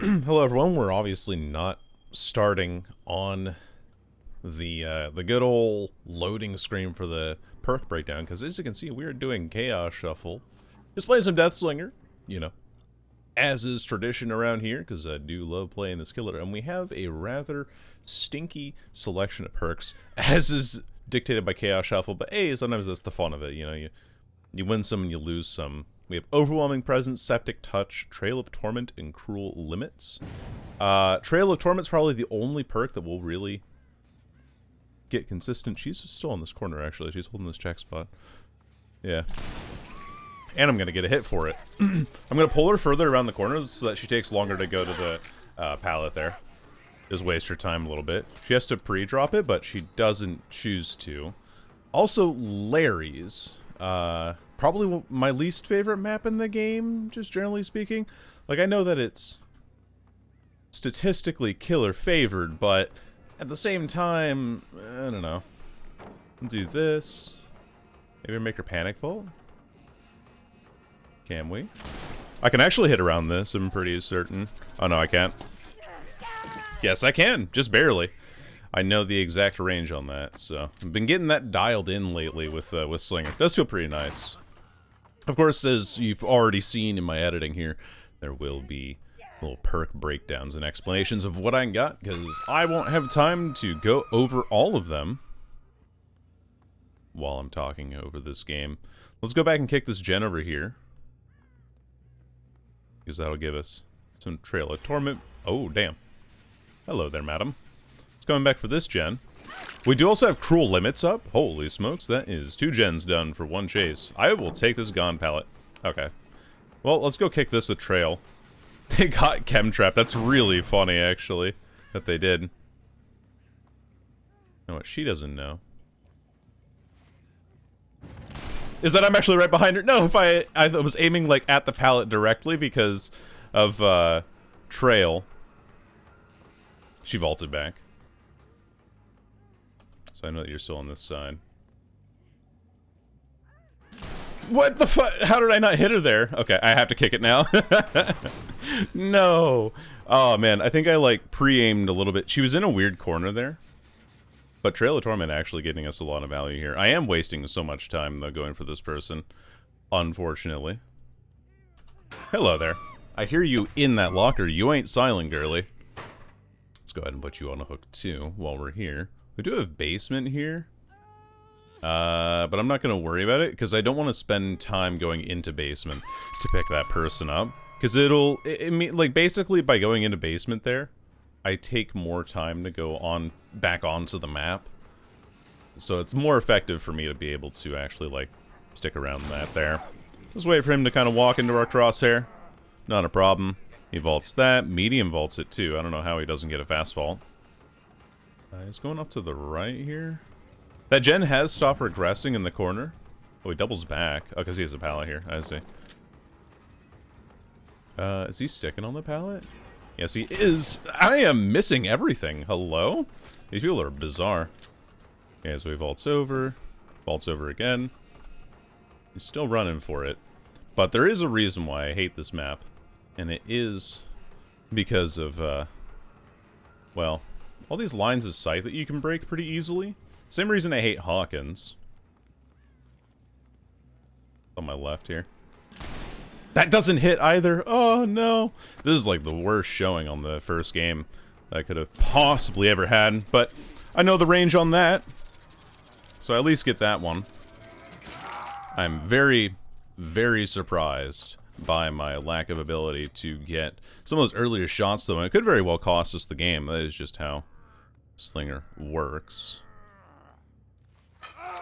Hello everyone, we're obviously not starting on the good old loading screen for the perk breakdown, because as you can see, we are doing Chaos Shuffle. Just playing some Deathslinger, you know, as is tradition around here, because I do love playing this killer, and we have a rather stinky selection of perks, as is dictated by Chaos Shuffle, but hey, sometimes that's the fun of it, you know, you win some and you lose some. We have Overwhelming Presence, Septic Touch, Trail of Torment, and Cruel Limits. Trail of Torment's probably the only perk that will really get consistent. She's still in this corner, actually. She's holding this check spot. Yeah. And I'm going to get a hit for it. I'm going to pull her further around the corner so that she takes longer to go to the pallet there. Just waste her time a little bit. She has to pre-drop it, but she doesn't choose to. Also, Larry's. Probably my least favorite map in the game, just generally speaking. Like, I know that it's statistically killer favored, but at the same time, I don't know. Do this. Maybe make her panic vault? Can we? I can actually hit around this, I'm pretty certain. Oh no, I can't. Yes, I can, just barely. I know the exact range on that, so I've been getting that dialed in lately with Slinger. It does feel pretty nice. Of course, as you've already seen in my editing here, there will be little perk breakdowns and explanations of what I got, because I won't have time to go over all of them while I'm talking over this game. Let's go back and kick this gen over here, because that'll give us some Trail of Torment. Oh, damn. Hello there, madam. Coming back for this gen. We do also have Cruel Limits up. Holy smokes, that is 2 gens done for 1 chase. I will take this Gone pallet. Okay. Well, let's go kick this with Trail. They got Chemtrap. That's really funny, actually, that they did. You know what she doesn't know is that I'm actually right behind her. No, if I was aiming, like, at the pallet directly because of, Trail. She vaulted back. So I know that you're still on this side. What the fuck? How did I not hit her there? Okay, I have to kick it now. No. Oh, man. I think I, like, pre-aimed a little bit. She was in a weird corner there. But Trail of Torment actually getting us a lot of value here. I am wasting so much time, though, going for this person. Unfortunately. Hello there. I hear you in that locker. You ain't silent, girly. Let's go ahead and put you on a hook, too, while we're here. We do have basement here, but I'm not going to worry about it, because I don't want to spend time going into basement to pick that person up, because like, basically, by going into basement there, I take more time to go back onto the map, so it's more effective for me to be able to actually, like, stick around that there. Let's wait for him to kind of walk into our crosshair. Not a problem. He vaults that. Medium vaults it, too. I don't know how he doesn't get a fast vault. He's going off to the right here. That gen has stopped regressing in the corner. Oh, he doubles back. Oh, because he has a pallet here. I see. Is he sticking on the pallet? Yes, he is. I am missing everything. Hello? These people are bizarre. Okay, so he vaults over again. He's still running for it. But there is a reason why I hate this map. And it is because of, well, all these lines of sight that you can break pretty easily. Same reason I hate Hawkins. On my left here. That doesn't hit either. Oh, no. This is like the worst showing on the first game that I could have possibly ever had. But I know the range on that. So I at least get that one. I'm very, very surprised by my lack of ability to get some of those earlier shots, though. And it could very well cost us the game. That is just how Slinger works.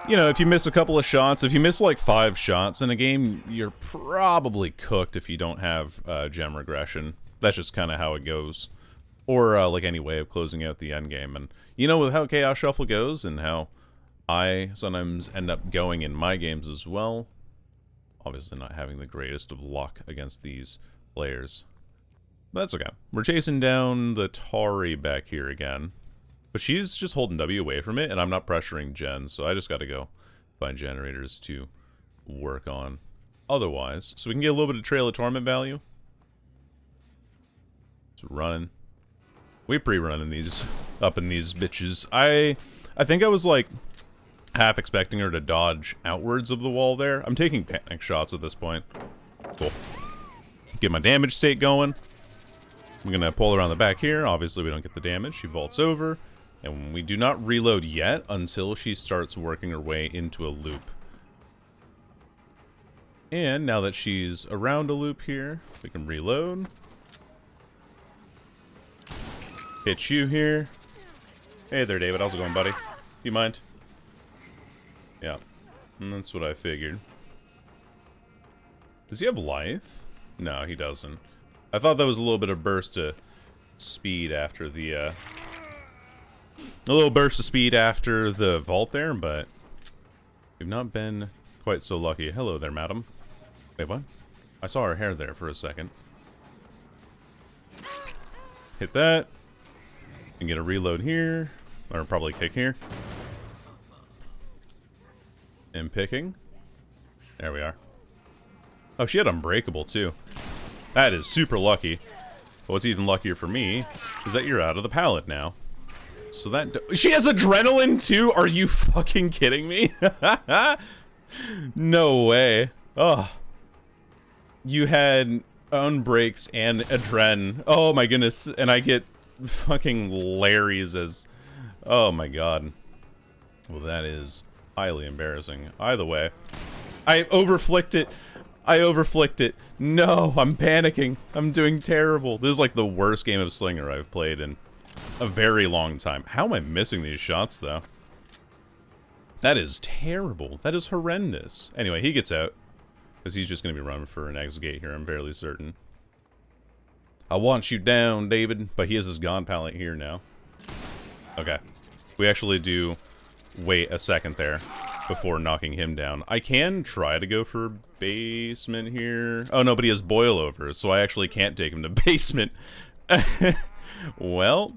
You know, if you miss a couple of shots, if you miss like 5 shots in a game, you're probably cooked if you don't have gem regression. That's just kind of how it goes. Or like any way of closing out the end game. And you know, with how Chaos Shuffle goes and how I sometimes end up going in my games as well, obviously not having the greatest of luck against these players. But that's okay. We're chasing down the Tari back here again. But she's just holding W away from it, and I'm not pressuring gens, so I just gotta go find generators to work on otherwise. So we can get a little bit of Trail of Torment value. So Just running. We pre-running these, up in these bitches. I think I was like half expecting her to dodge outwards of the wall there. I'm taking panic shots at this point. Cool. Get my damage state going. I'm gonna pull around the back here. Obviously we don't get the damage. She vaults over. And we do not reload yet until she starts working her way into a loop. And now that she's around a loop here, we can reload. Hit you here. Hey there, David. How's it going, buddy? You mind? Yeah. And that's what I figured. Does he have life? No, he doesn't. I thought that was a little bit of burst of speed after the, a little burst of speed after the vault there, but we've not been quite so lucky. Hello there, madam. Wait, what? I saw her hair there for a second. Hit that. And get a reload here. Or probably kick here. And picking. There we are. Oh, she had Unbreakable, too. That is super lucky. But what's even luckier for me is that you're out of the pallet now. So that... She has Adrenaline, too? Are you fucking kidding me? No way. Oh. You had Unbreaks and Adren. Oh, my goodness. And I get fucking Larry's as... Oh, my God. Well, that is highly embarrassing. Either way. I overflicked it. I overflicked it. No, I'm panicking. I'm doing terrible. This is like the worst game of Slinger I've played in a very long time. How am I missing these shots, though? That is terrible. That is horrendous. Anyway, he gets out. Because he's just going to be running for an exit gate here, I'm fairly certain. I want you down, David. But he has his God pallet here now. Okay. We actually do wait a second there before knocking him down. I can try to go for basement here. Oh, no, but he has boil over, so I actually can't take him to basement. Well.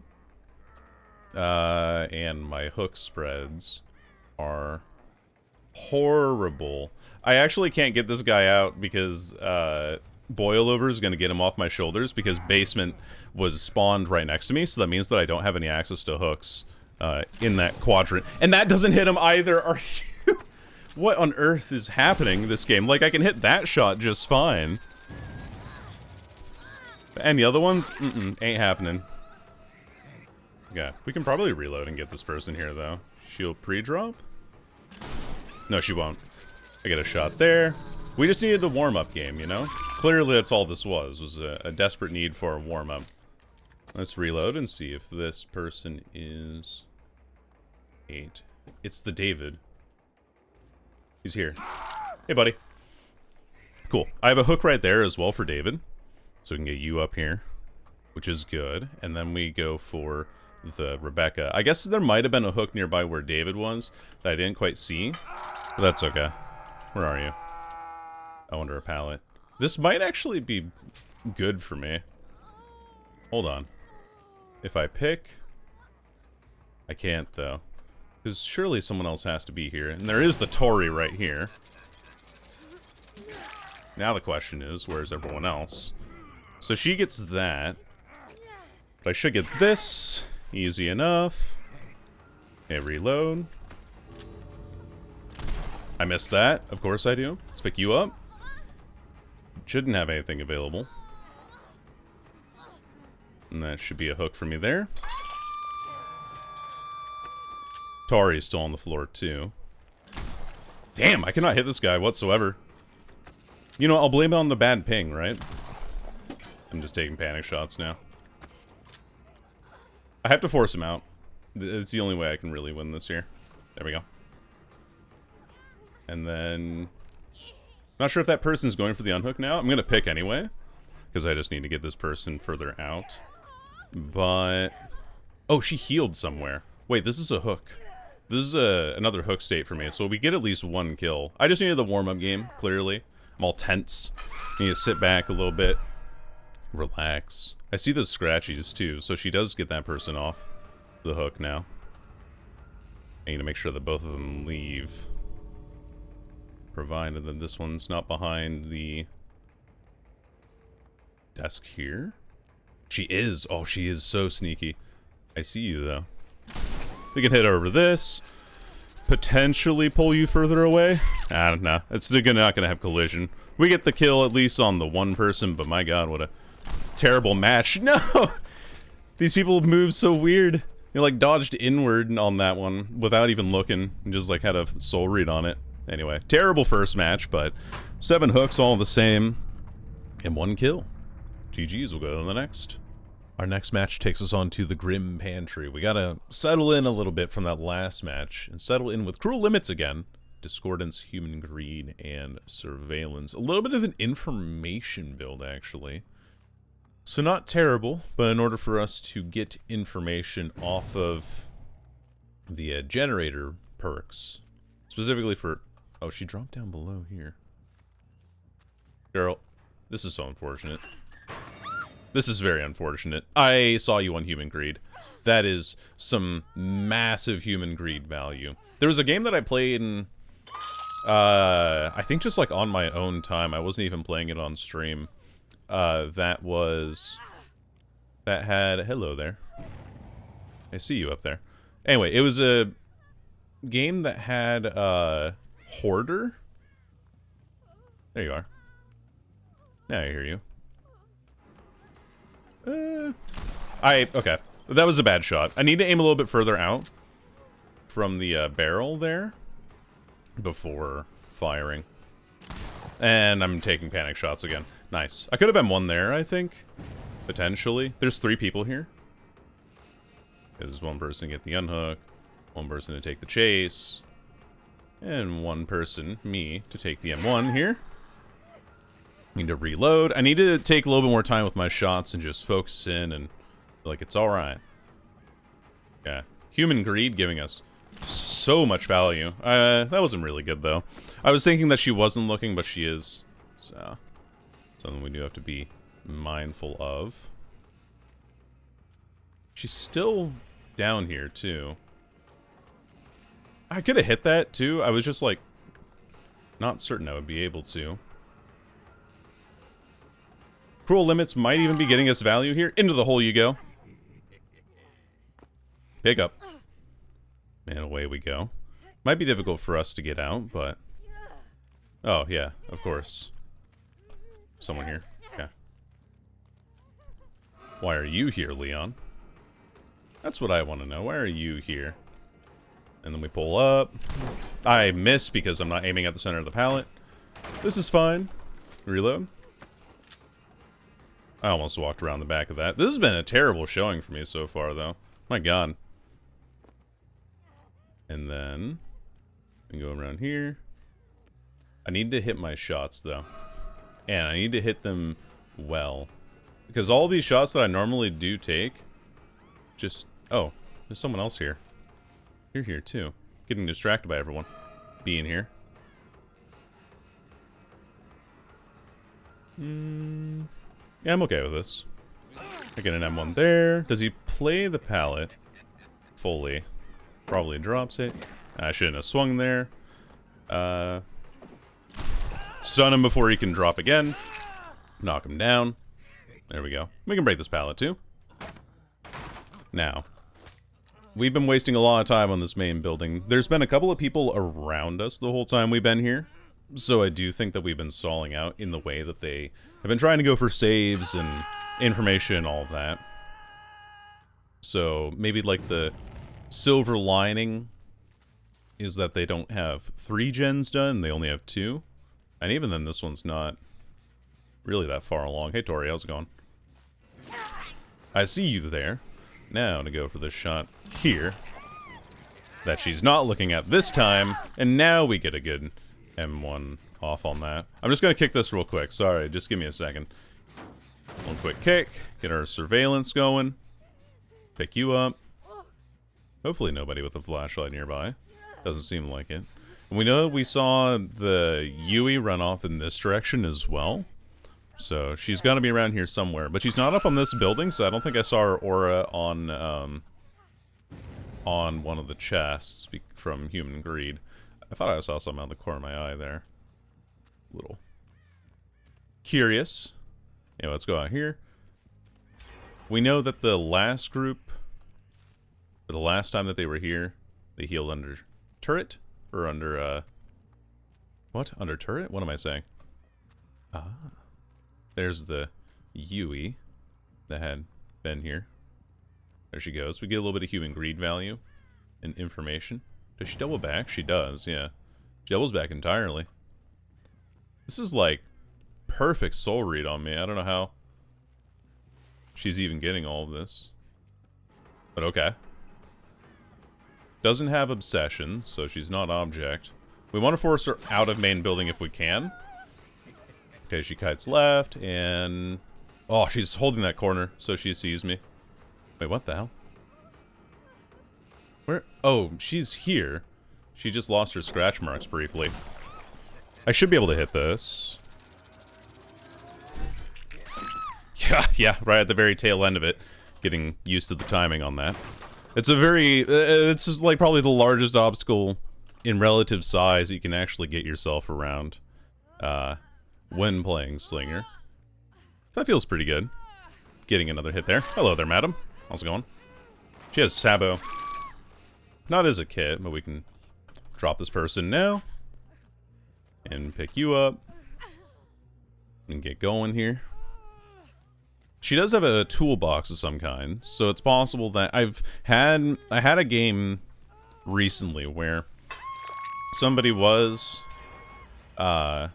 And my hook spreads are horrible. I actually can't get this guy out because boil over is going to get him off my shoulders because basement was spawned right next to me, so that means that I don't have any access to hooks in that quadrant. And that doesn't hit him either. Are you... What on earth is happening in this game? Like, I can hit that shot just fine. And the other ones? Ain't happening. Yeah, we can probably reload and get this person here, though. She'll pre-drop? No, she won't. I get a shot there. We just needed the warm-up game, you know? Clearly that's all this was a desperate need for a warm-up. Let's reload and see if this person is... 8. It's the David. He's here. Hey, buddy. Cool. I have a hook right there as well for David. So we can get you up here, which is good. And then we go for the Rebecca. I guess there might have been a hook nearby where David was that I didn't quite see. But that's okay. Where are you? Oh, under a pallet. This might actually be good for me. Hold on. If I pick... I can't, though. Because surely someone else has to be here. And there is the Tory right here. Now the question is, where's everyone else? So she gets that. But I should get this. Easy enough. Okay, reload. I missed that. Of course I do. Let's pick you up. Shouldn't have anything available. And that should be a hook for me there. Tori's still on the floor, too. Damn, I cannot hit this guy whatsoever. You know, I'll blame it on the bad ping, right? I'm just taking panic shots now. I have to force him out. It's the only way I can really win this here. There we go. And then... Not sure if that person's going for the unhook now. I'm going to pick anyway. Because I just need to get this person further out. But... Oh, she healed somewhere. Wait, this is a hook. This is another hook state for me. So we get at least one kill. I just needed the warm-up game, clearly. I'm all tense. Need to sit back a little bit. Relax. I see those scratchies, too. So she does get that person off the hook now. I need to make sure that both of them leave. Provided that this one's not behind the desk here. She is. Oh, she is so sneaky. I see you, though. We can hit over this. Potentially pull you further away. I don't know. It's not gonna have collision. We get the kill at least on the one person, but my god, what a terrible match. No! These people move so weird. You like dodged inward on that one without even looking. And just like had a soul read on it. Anyway, terrible first match, but 7 hooks all the same. And 1 kill. GG's, we'll go to the next. Our next match takes us on to the Grim Pantry. We gotta settle in a little bit from that last match and settle in with Cruel Limits again. Discordance, Human Greed, and Surveillance. A little bit of an information build, actually. So not terrible, but in order for us to get information off of the generator perks, specifically for... Oh, she dropped down below here. Girl, this is so unfortunate. This is very unfortunate. I saw you on Human Greed. That is some massive Human Greed value. There was a game that I played in... I think just like on my own time. I wasn't even playing it on stream. That had... Hello there. I see you up there. Anyway, it was a game that had, Hoarder? There you are. Now I hear you. Okay. That was a bad shot. I need to aim a little bit further out from the, barrel there before firing. And I'm taking panic shots again. Nice. I could have M1 there, I think. Potentially. There's 3 people here. There's 1 person to get the unhook, 1 person to take the chase, and 1 person, me, to take the M1 here. Need to reload. I need to take a little bit more time with my shots and just focus in and like it's alright. Yeah. Human Greed giving us so much value. That wasn't really good though. I was thinking that she wasn't looking, but she is. So something we do have to be mindful of. She's still down here too. I could have hit that too. I was just like not certain I would be able to. Cruel Limits might even be getting us value here. Into the hole you go. Pick up. And away we go. Might be difficult for us to get out, but... Oh, yeah, of course. Someone here. Yeah. Why are you here, Leon? That's what I want to know. Why are you here? And then we pull up. I miss because I'm not aiming at the center of the pallet. This is fine. Reload. I almost walked around the back of that. This has been a terrible showing for me so far, though. My god. And then... we go around here. I need to hit my shots, though. And I need to hit them well. Because all these shots that I normally do take... just... Oh, there's someone else here. You're here, too. Getting distracted by everyone. Being here. Yeah, I'm okay with this. I get an M1 there. Does he play the pallet fully? Probably drops it. I shouldn't have swung there. Stun him before he can drop again. Knock him down. There we go. We can break this pallet too. Now, we've been wasting a lot of time on this main building. There's been a couple of people around us the whole time we've been here. So I do think that we've been stalling out in the way that they have been trying to go for saves and information and all of that. So maybe like the silver lining is that they don't have 3 gens done, they only have 2. And even then this one's not really that far along. Hey Tori, how's it going? I see you there. Now to go for this shot here that she's not looking at this time, and now we get a good M1 off on that. I'm just gonna kick this real quick. Sorry, just give me a second. One quick kick. Get our surveillance going. Pick you up. Hopefully nobody with a flashlight nearby. Doesn't seem like it. And we know we saw the Yui run off in this direction as well. So she's got to be around here somewhere. But she's not up on this building, so I don't think I saw her aura on one of the chests from Human Greed. I thought I saw something out of the corner of my eye there. Little curious. Yeah, let's go out here. We know that the last group, or the last time that they were here, they healed under turret? Or under, what? Under turret? What am I saying? Ah. There's the Yui that had been here. There she goes. We get a little bit of human greed value and information. Does she double back? She does, yeah. She doubles back entirely. This is like perfect soul read on me. I don't know how she's even getting all of this. But okay. Doesn't have obsession, so she's not object. We want to force her out of main building if we can. Okay, she kites left, and... Oh, she's holding that corner, so she sees me. Wait, what the hell? Where? Oh, she's here. She just lost her scratch marks briefly. I should be able to hit this. Yeah, right at the very tail end of it. Getting used to the timing on that. It's a very... it's like probably the largest obstacle in relative size you can actually get yourself around when playing Slinger. That feels pretty good. Getting another hit there. Hello there, madam. How's it going? She has Sabo. Not as a kit, but we can drop this person now. And pick you up. And get going here. She does have a toolbox of some kind, so it's possible that I had a game recently where somebody was yeah,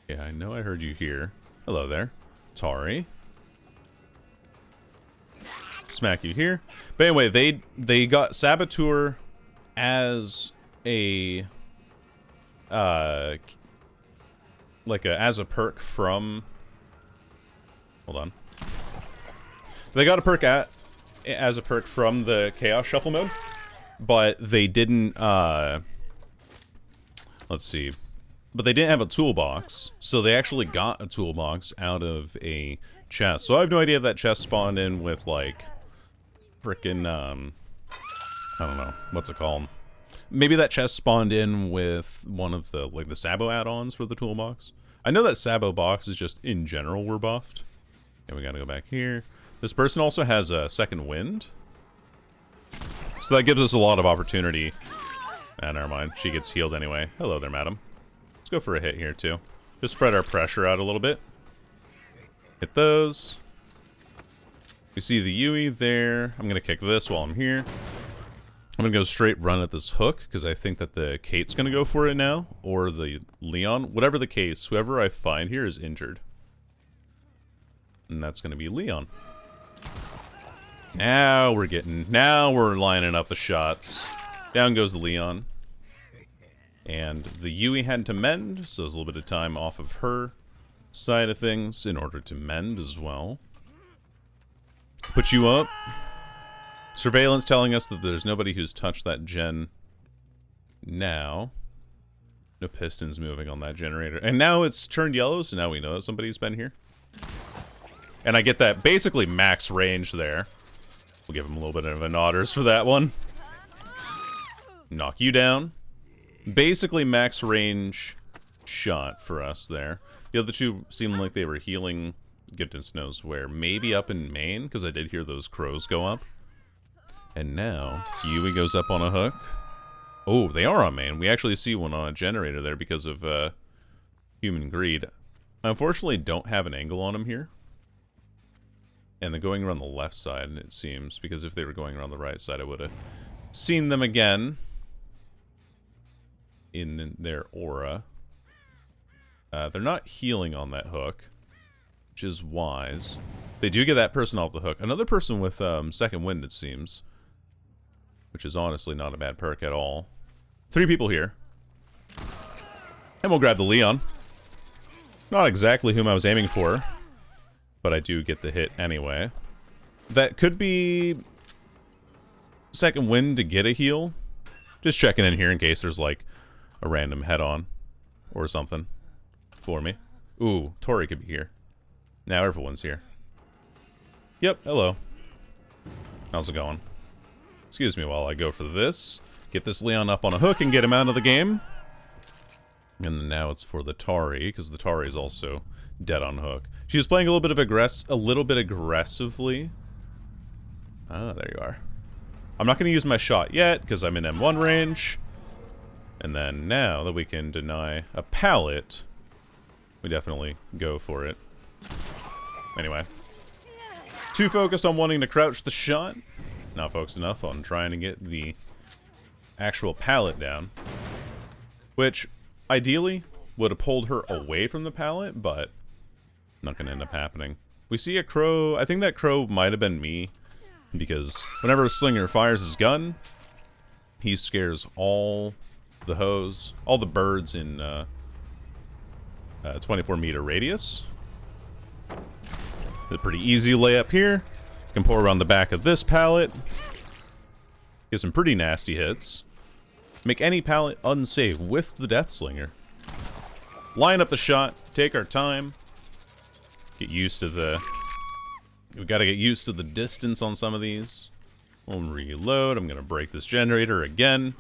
I know I heard you here. Hello there. Tari. Smack you here. But anyway, they got Saboteur as a as a perk from... Hold on. They got a perk as a perk from the Chaos Shuffle mode, but they didn't, let's see. But they didn't have a toolbox, so they actually got a toolbox out of a chest. So I have no idea if that chest spawned in with, like, frickin', I don't know, what's it called? Maybe that chest spawned in with one of the, like, the Sabo add-ons for the toolbox. I know that Sabo boxes just, in general, were buffed. And we gotta go back here. This person also has a second wind. So that gives us a lot of opportunity. Ah, never mind. She gets healed anyway. Hello there, madam. Let's go for a hit here, too. Just spread our pressure out a little bit. Hit those. We see the Yui there. I'm gonna kick this while I'm here. I'm gonna go straight run at this hook, because I think that the Kate's gonna go for it now. Or the Leon. Whatever the case, whoever I find here is injured. And that's gonna be Leon. Now we're lining up the shots. Down goes the Leon. And the Yui had to mend, so there's a little bit of time off of her side of things in order to mend as well. Put you up. Surveillance telling us that there's nobody who's touched that gen now. No pistons moving on that generator. And now it's turned yellow, so now we know that somebody's been here. And I get that basically max range there. We'll give him a little bit of a nodders for that one. Knock you down. Basically max range shot for us there. The other two seemed like they were healing, goodness knows where. Maybe up in main, because I did hear those crows go up. And now, Yui goes up on a hook. Oh, they are on main. We actually see one on a generator there because of human greed. I unfortunately don't have an angle on him here. And they're going around the left side, it seems, because if they were going around the right side, I would have seen them again in their aura. They're not healing on that hook, which is wise. They do get that person off the hook. Another person with second wind, it seems, which is honestly not a bad perk at all. 3 people here. And we'll grab the Leon. Not exactly whom I was aiming for, but I do get the hit anyway. That could be second wind to get a heal. Just checking in here in case there's like a random head-on or something for me. Ooh, Tori could be here. Now everyone's here. Yep, hello. How's it going? Excuse me while I go for this. Get this Leon up on a hook and get him out of the game. And then now it's for the Tari, because the Tari is also dead on hook. She was playing a little bit aggressively. Ah, there you are. I'm not going to use my shot yet, because I'm in M1 range. And then now that we can deny a pallet, we definitely go for it. Anyway. Too focused on wanting to crouch the shot. Not focused enough on trying to get the actual pallet down. Which, ideally, would have pulled her away from the pallet, but not going to end up happening. We see a crow. I think that crow might have been me. Because whenever a slinger fires his gun, he scares all the hoes, all the birds in 24-meter radius. It's a pretty easy layup here. Can pour around the back of this pallet. Get some pretty nasty hits. Make any pallet unsafe with the Deathslinger. Line up the shot. Take our time. Get used to the... We gotta get used to the distance on some of these. We'll reload. I'm gonna break this generator again.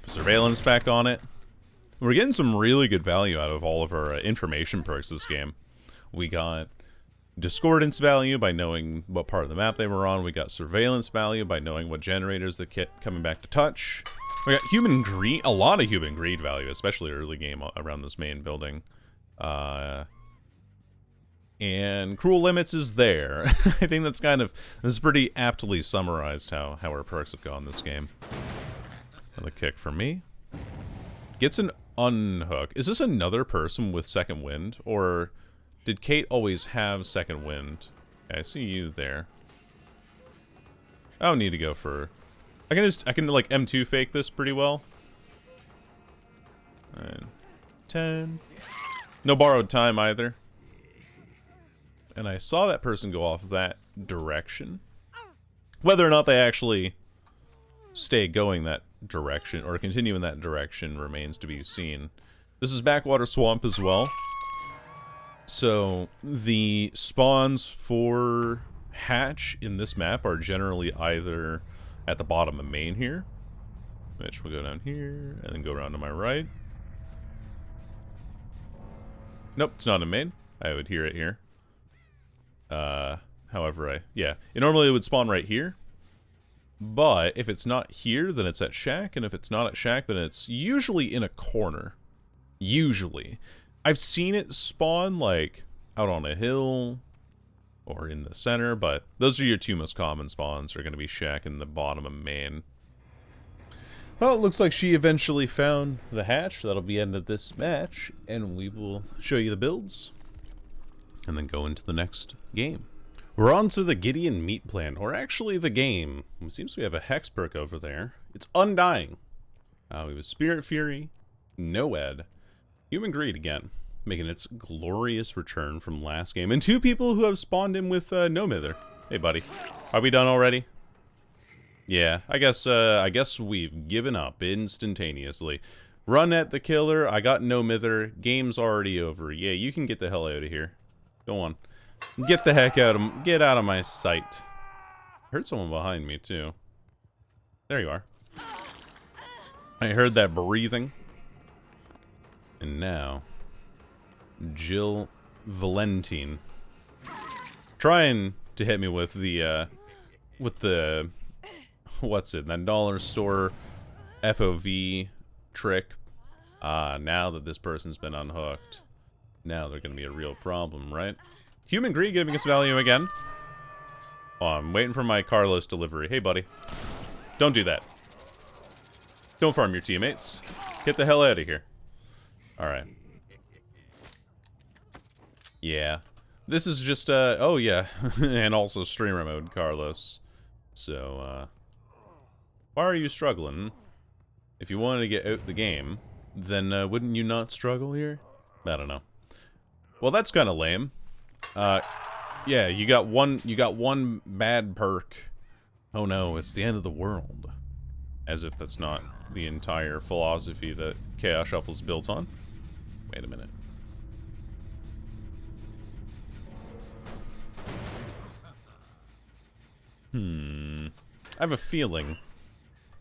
Put surveillance back on it. We're getting some really good value out of all of our information perks this game. We got discordance value by knowing what part of the map they were on. We got surveillance value by knowing what generators they kept coming back to touch. We got human greed, a lot of human greed value, especially early game around this main building. And Cruel Limits is there. I think that's kind of, this is pretty aptly summarized how our perks have gone this game. Another kick for me. Gets an unhook. Is this another person with second wind? Or did Kate always have second wind? Okay, I see you there. I don't need to go for... I can like M2 fake this pretty well. 9, 10. No borrowed time either. And I saw that person go off that direction. Whether or not they actually stay going that direction or continue in that direction remains to be seen. This is Backwater Swamp as well. So the spawns for hatch in this map are generally either at the bottom of main here, which will go down here and then go around to my right. Nope, it's not in main. I would hear it here. However, normally it would spawn right here, but if it's not here, then it's at shack, and if it's not at shack, then it's usually in a corner. Usually. I've seen it spawn, like, out on a hill, or in the center, but those are your two most common spawns, are going to be shack and the bottom of main. Well, it looks like she eventually found the hatch. That'll be the end of this match, and we will show you the builds. And then go into the next game. We're on to the Gideon meat plan, or actually the game. It seems we have a hex perk over there. It's Undying. We have Spirit Fury, Noed, Human Greed again, making its glorious return from last game. And two people who have spawned in with no mither. Hey buddy, are we done already? Yeah, I guess we've given up instantaneously. Run at the killer, I got no mither, game's already over. Yeah, you can get the hell out of here. Go on. Get the heck out of... Get out of my sight. I heard someone behind me, too. There you are. I heard that breathing. And now... Jill Valentine. Trying to hit me with the, what's it? That dollar store FOV trick. Now that this person's been unhooked. Now they're going to be a real problem, right? Human Greed giving us value again. Oh, I'm waiting for my Carlos delivery. Hey, buddy. Don't do that. Don't farm your teammates. Get the hell out of here. Alright. Yeah. This is just, oh yeah. And also streamer mode, Carlos. So, why are you struggling? If you wanted to get out the game, then wouldn't you not struggle here? I don't know. Well, that's kind of lame. Yeah, you got one bad perk. Oh no, it's the end of the world. As if that's not the entire philosophy that Chaos Shuffle's built on. Wait a minute. I have a feeling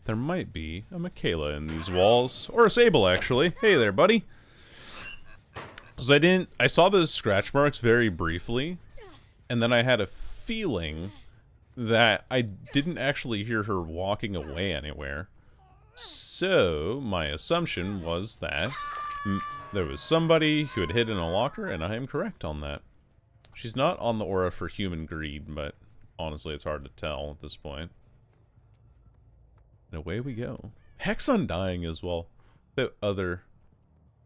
there might be a Michaela in these walls. Or a Sable, actually. Hey there, buddy. Because I saw those scratch marks very briefly, and then I had a feeling that I didn't actually hear her walking away anywhere. So, my assumption was that there was somebody who had hidden a locker, and I am correct on that. She's not on the aura for human greed, but honestly, it's hard to tell at this point. And away we go. Hex Undying as well. The other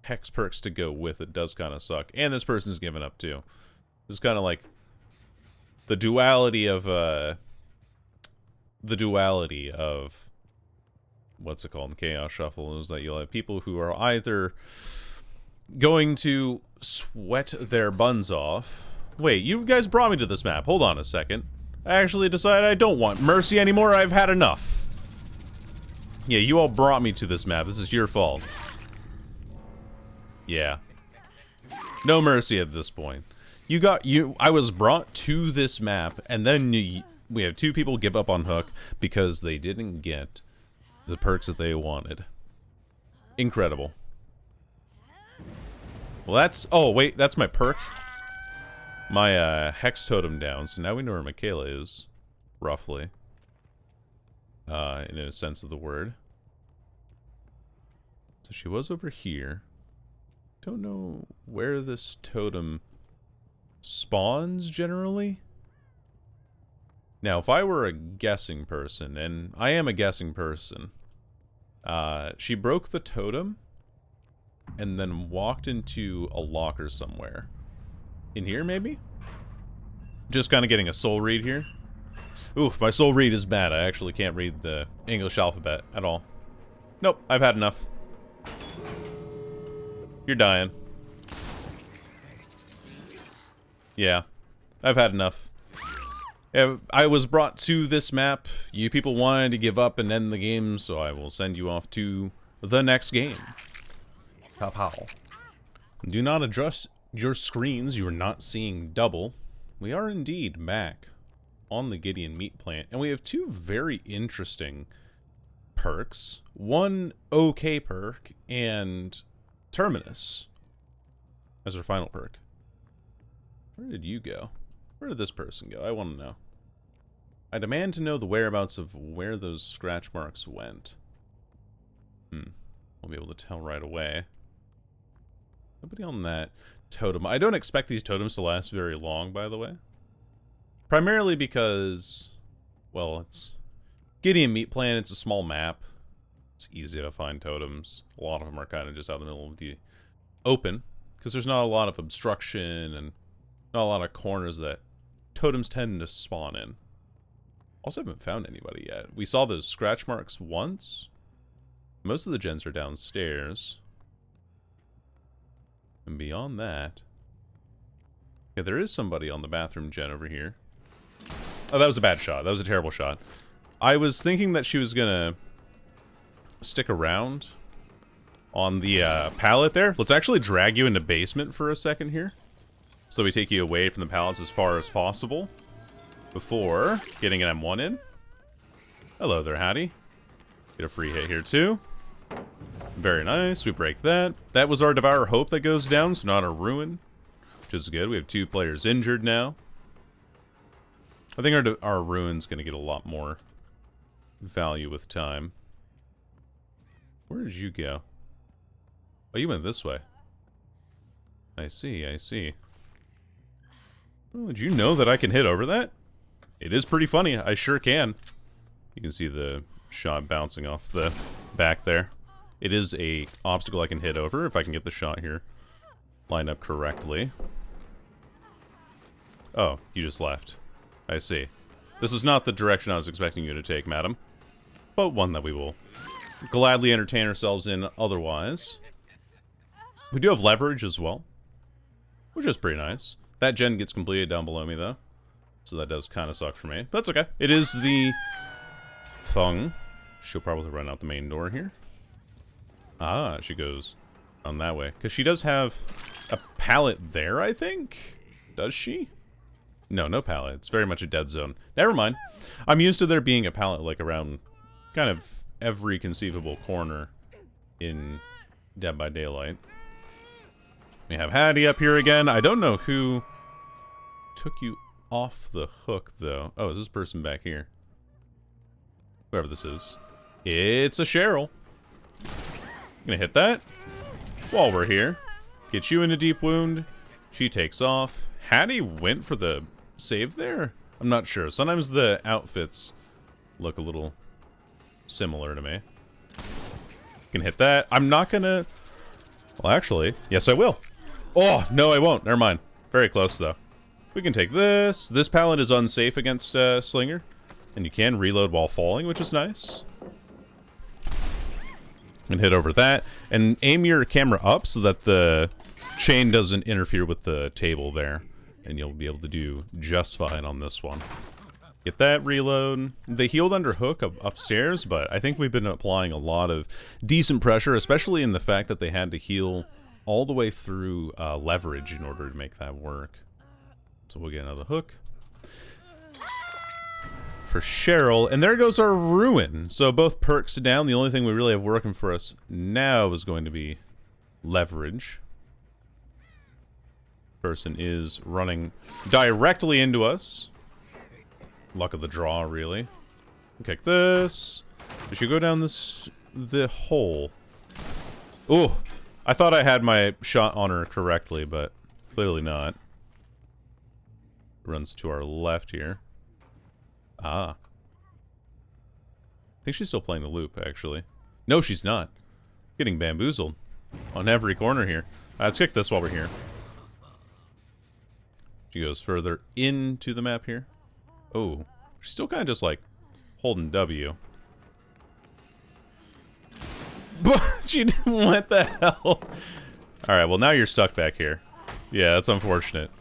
Hex perks to go with it does kind of suck. And this person's given up too. It's kind of like the duality of what's it called in Chaos Shuffle is that you'll have people who are either going to sweat their buns off. Wait, you guys brought me to this map. Hold on a second. I actually decided I don't want mercy anymore. I've had enough. Yeah, you all brought me to this map. This is your fault. Yeah. No mercy at this point. I was brought to this map, and then we have two people give up on Hook because they didn't get the perks that they wanted. Incredible. Well, that's... Oh, wait, that's my perk. My Hex Totem down, so now we know where Michaela is, roughly. In a sense of the word. So she was over here. Don't know where this totem spawns, generally. Now, if I were a guessing person, and I am a guessing person, she broke the totem and then walked into a locker somewhere. In here, maybe? Just kind of getting a soul read here. Oof, my soul read is bad. I actually can't read the English alphabet at all. Nope, I've had enough. You're dying. Yeah, I've had enough. Yeah, I was brought to this map. You people wanted to give up and end the game, so I will send you off to the next game. Pow pow. Do not adjust your screens. You are not seeing double. We are indeed back on the Gideon meat plant, and we have two very interesting perks. One okay perk and Terminus as our final perk. Where did you go? Where did this person go? I want to know. I demand to know the whereabouts of where those scratch marks went. We'll be able to tell right away. Nobody on that totem. I don't expect these totems to last very long, by the way. Primarily because, well, it's Gideon Meat Plant. It's a small map. It's easy to find totems. A lot of them are kind of just out in the middle of the open, because there's not a lot of obstruction and not a lot of corners that totems tend to spawn in. Also haven't found anybody yet. We saw those scratch marks once. Most of the gens are downstairs. And beyond that... Yeah, there is somebody on the bathroom gen over here. Oh, that was a bad shot. That was a terrible shot. I was thinking that she was gonna stick around on the pallet there. Let's actually drag you into basement for a second here. So we take you away from the pallets as far as possible before getting an M1 in. Hello there, Hattie. Get a free hit here too. Very nice. We break that. That was our Devour Hope that goes down, so not a Ruin, which is good. We have 2 players injured now. I think our Ruin's going to get a lot more value with time. Where did you go? Oh, you went this way. I see, I see. Oh, did you know that I can hit over that? It is pretty funny. I sure can. You can see the shot bouncing off the back there. It is a obstacle I can hit over if I can get the shot here lined up correctly. Oh, you just left. I see. This is not the direction I was expecting you to take, madam. But one that we will gladly entertain ourselves in otherwise. We do have leverage as well, which is pretty nice. That gen gets completed down below me, though. So that does kind of suck for me. But that's okay. It is the Thung. She'll probably run out the main door here. Ah, she goes on that way. Because she does have a pallet there, I think? Does she? No, no pallet. It's very much a dead zone. Never mind. I'm used to there being a pallet, like, around kind of every conceivable corner in Dead by Daylight. We have Hattie up here again. I don't know who took you off the hook, though. Oh, is this person back here? Whoever this is. It's a Cheryl. Gonna hit that while we're here. Get you in a deep wound. She takes off. Hattie went for the save there? I'm not sure. Sometimes the outfits look a little similar to me. Can hit that. I'm not gonna... Well, actually, yes I will. Oh, no I won't. Never mind. Very close, though. We can take this. This pallet is unsafe against Slinger. And you can reload while falling, which is nice. And hit over that. And aim your camera up so that the chain doesn't interfere with the table there. And you'll be able to do just fine on this one. Get that reload. They healed under hook upstairs, but I think we've been applying a lot of decent pressure, especially in the fact that they had to heal all the way through leverage in order to make that work. So we'll get another hook for Cheryl, and there goes our ruin. So both perks down. The only thing we really have working for us now is going to be leverage. Person is running directly into us. Luck of the draw, really. Kick this. We should go down the hole. Ooh, I thought I had my shot on her correctly, but clearly not. Runs to our left here. Ah. I think she's still playing the loop, actually. No, she's not. Getting bamboozled on every corner here. Let's kick this while we're here. She goes further into the map here. Oh, she's still kind of just like holding W. But she didn't. What the hell? All right, well now you're stuck back here. Yeah, that's unfortunate.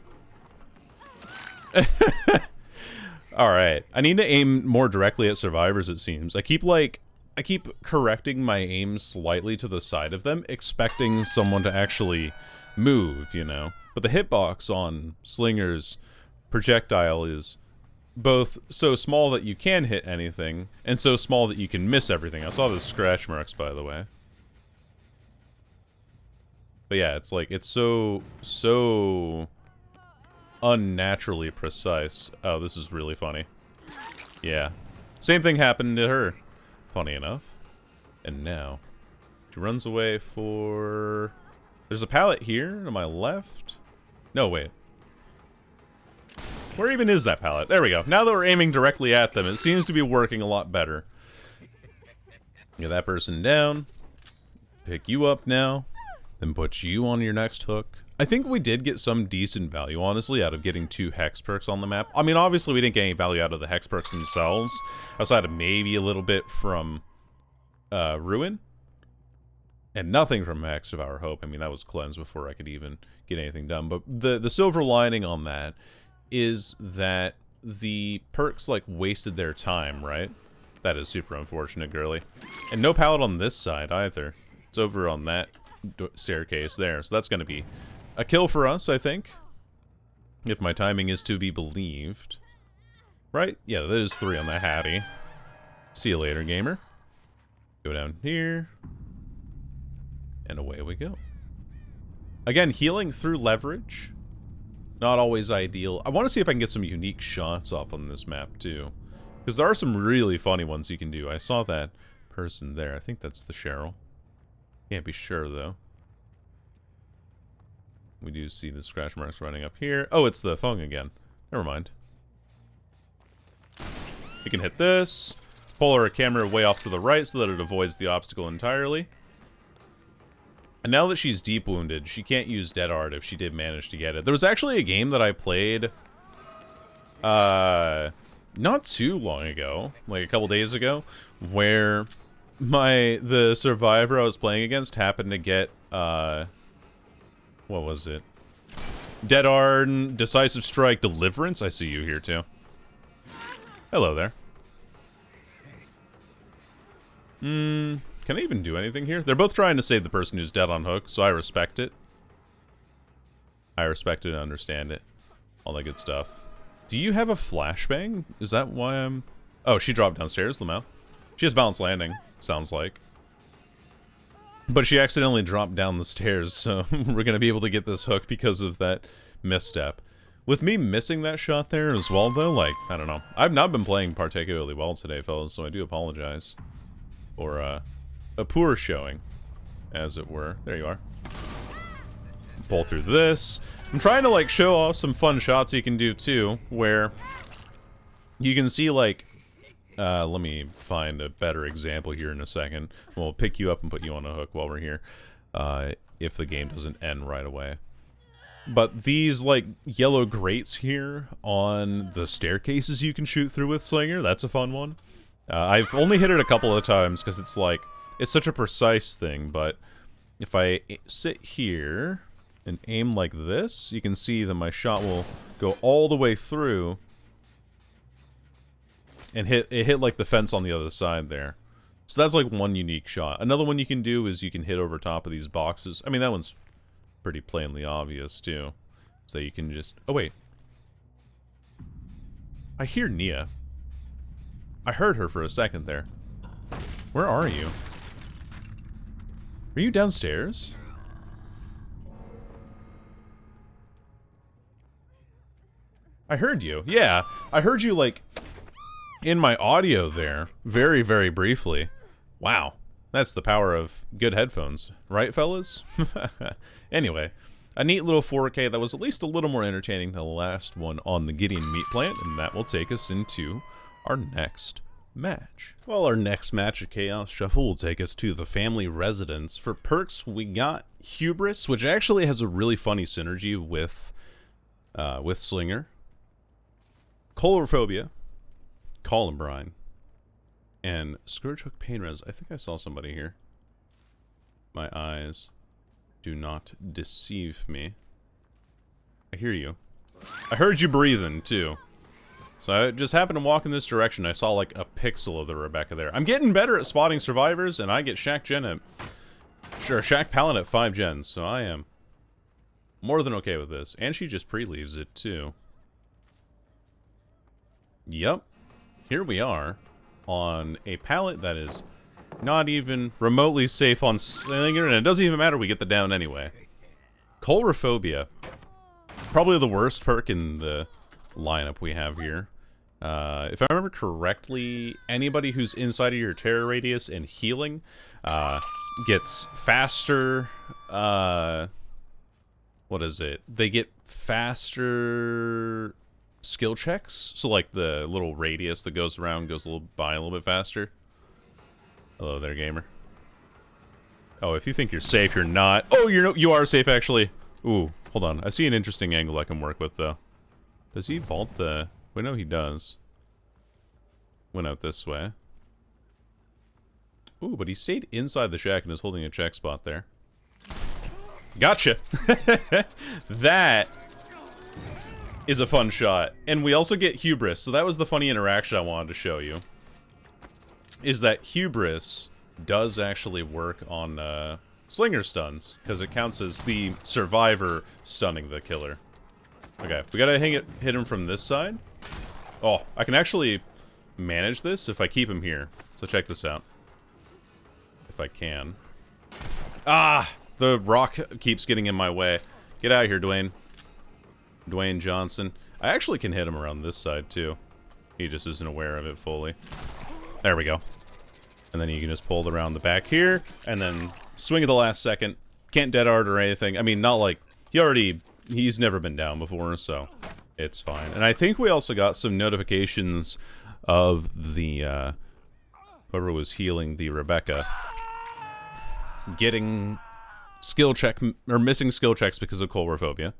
All right, I need to aim more directly at survivors. It seems I keep correcting my aim slightly to the side of them, expecting someone to actually move, you know. But the hitbox on Slinger's projectile is both so small that you can hit anything, and so small that you can miss everything. I saw the scratch marks, by the way. But yeah, it's like, it's so unnaturally precise. Oh, this is really funny. Yeah. Same thing happened to her. Funny enough. And now, she runs away for... There's a pallet here to my left. No, wait. Where even is that pallet? There we go. Now that we're aiming directly at them, it seems to be working a lot better. Get that person down. Pick you up now. Then put you on your next hook. I think we did get some decent value, honestly, out of getting 2 hex perks on the map. I mean, obviously, we didn't get any value out of the hex perks themselves, outside of maybe a little bit from Ruin. And nothing from Max of Our Hope. I mean, that was cleansed before I could even get anything done. But the silver lining on that is that the perks, like, wasted their time, right? That is super unfortunate, girly. And no pallet on this side, either. It's over on that staircase there. So that's going to be a kill for us, I think. If my timing is to be believed. Right? Yeah, that is 3 on the Hattie. See you later, gamer. Go down here. And away we go. Again, healing through leverage. Not always ideal. I want to see if I can get some unique shots off on this map, too. Because there are some really funny ones you can do. I saw that person there. I think that's the Cheryl. Can't be sure, though. We do see the scratch marks running up here. Oh, it's the Fung again. Never mind. You can hit this. Pull our camera way off to the right so that it avoids the obstacle entirely. And now that she's deep wounded, she can't use Dead Art if she did manage to get it. There was actually a game that I played not too long ago, like a couple days ago, where the survivor I was playing against happened to get what was it? Dead Art, Decisive Strike, Deliverance. I see you here too. Hello there. Can I even do anything here? They're both trying to save the person who's dead on hook, so I respect it. I respect it and understand it. All that good stuff. Do you have a flashbang? Is that why I'm... Oh, she dropped downstairs, Lamau. She has balanced landing, sounds like. But she accidentally dropped down the stairs, so we're going to be able to get this hook because of that misstep. With me missing that shot there as well, though, like, I don't know. I've not been playing particularly well today, fellas, so I do apologize for a poor showing, as it were. There you are. Pull through this. I'm trying to, like, show off some fun shots you can do, too, where you can see, like, let me find a better example here in a second. We'll pick you up and put you on a hook while we're here, if the game doesn't end right away. But these, like, yellow grates here on the staircases you can shoot through with Slinger, that's a fun one. I've only hit it a couple of times because it's, like, it's such a precise thing, but if I sit here and aim like this, you can see that my shot will go all the way through and hit like the fence on the other side there. So that's like one unique shot. Another one you can do is you can hit over top of these boxes. I mean, that one's pretty plainly obvious too. So you can just... Oh, wait. I hear Nia. I heard her for a second there. Where are you? Are you downstairs? I heard you. Yeah, I heard you, like, in my audio there, very, very briefly. Wow. That's the power of good headphones. Right, fellas? Anyway, a neat little 4K that was at least a little more entertaining than the last one on the Gideon Meat Plant, and that will take us into our next match. Well, our next match of Chaos Shuffle will take us to the family residence. For perks, we got Hubris, which actually has a really funny synergy with Slinger, Colorophobia, Columbine, and Scourge Hook Pain Res. I think I saw somebody here. My eyes do not deceive me. I hear you. I heard you breathing, too. So I just happened to walk in this direction. I saw, like, a pixel of the Rebecca there. I'm getting better at spotting survivors, and I get Shack Gen at... Sure, Shack Palin at 5 gens, so I am more than okay with this. And she just pre-leaves it, too. Yep. Here we are on a pallet that is not even remotely safe on Slinger, and it doesn't even matter, we get the down anyway. Colorophobia. Probably the worst perk in the lineup we have here. If I remember correctly, anybody who's inside of your terror radius and healing gets faster... what is it? They get faster... skill checks, so like the little radius that goes around goes a little bit faster. Hello there, gamer. Oh, if you think you're safe, you're not. Oh, you are safe actually. Ooh, hold on. I see an interesting angle I can work with though. Does he vault the? We know he does. Went out this way. Ooh, but he stayed inside the shack and is holding a check spot there. Gotcha. That is a fun shot. And we also get Hubris, so that was the funny interaction I wanted to show you. Is that Hubris does actually work on Slinger stuns, because it counts as the survivor stunning the killer. Okay, we gotta hit him from this side. Oh, I can actually manage this if I keep him here. So check this out. If I can. Ah! The rock keeps getting in my way. Get out of here, Dwayne. Dwayne Johnson. I actually can hit him around this side, too. He just isn't aware of it fully. There we go. And then you can just pull it around the back here, and then swing at the last second. Can't dead art or anything. I mean, not like... He's never been down before, so it's fine. And I think we also got some notifications of the, whoever was healing the Rebecca getting skill check, or missing skill checks because of Colorophobia.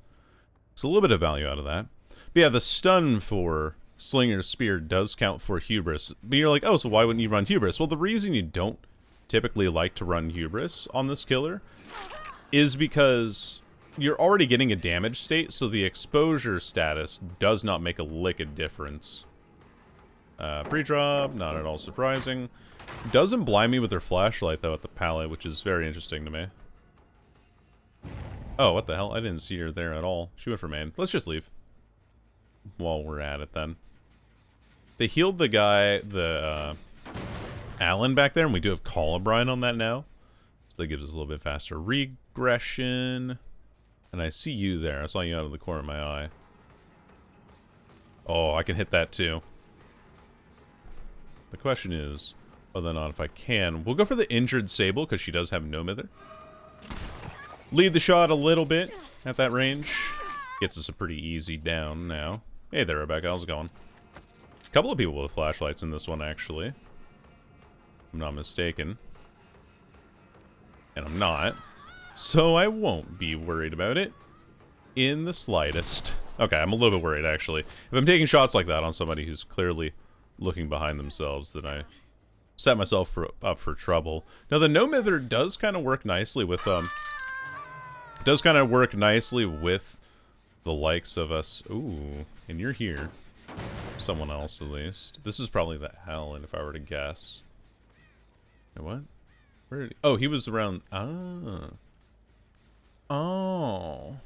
So a little bit of value out of that. But yeah, the stun for Slinger's Spear does count for Hubris. But you're like, oh, so why wouldn't you run Hubris? Well, the reason you don't typically like to run Hubris on this killer is because you're already getting a damage state, so the exposure status does not make a lick of difference. Pre-drop, not at all surprising. Doesn't blind me with their flashlight, though, at the pallet, which is very interesting to me. Oh, what the hell? I didn't see her there at all. She went for main. Let's just leave. While we're at it, then. They healed the guy, Alan back there, and we do have Columbine on that now. So That gives us a little bit faster regression. And I see you there. I saw you out of the corner of my eye. Oh, I can hit that too. The question is whether or not if I can. We'll go for the injured Sable because she does have no mither. Lead the shot a little bit at that range. Gets us a pretty easy down now. Hey there, Rebecca. How's it going? A couple of people with flashlights in this one, actually. If I'm not mistaken. And I'm not. So I won't be worried about it in the slightest. Okay, I'm a little bit worried, actually. If I'm taking shots like that on somebody who's clearly looking behind themselves, then I set myself up for trouble. Now, the no mither does kind of work nicely with, does kind of work nicely with the likes of us. Ooh, and you're here. Someone else, at least. This is probably the Alan, if I were to guess. Wait, what? Where did he... Oh, he was around... Ah. Oh.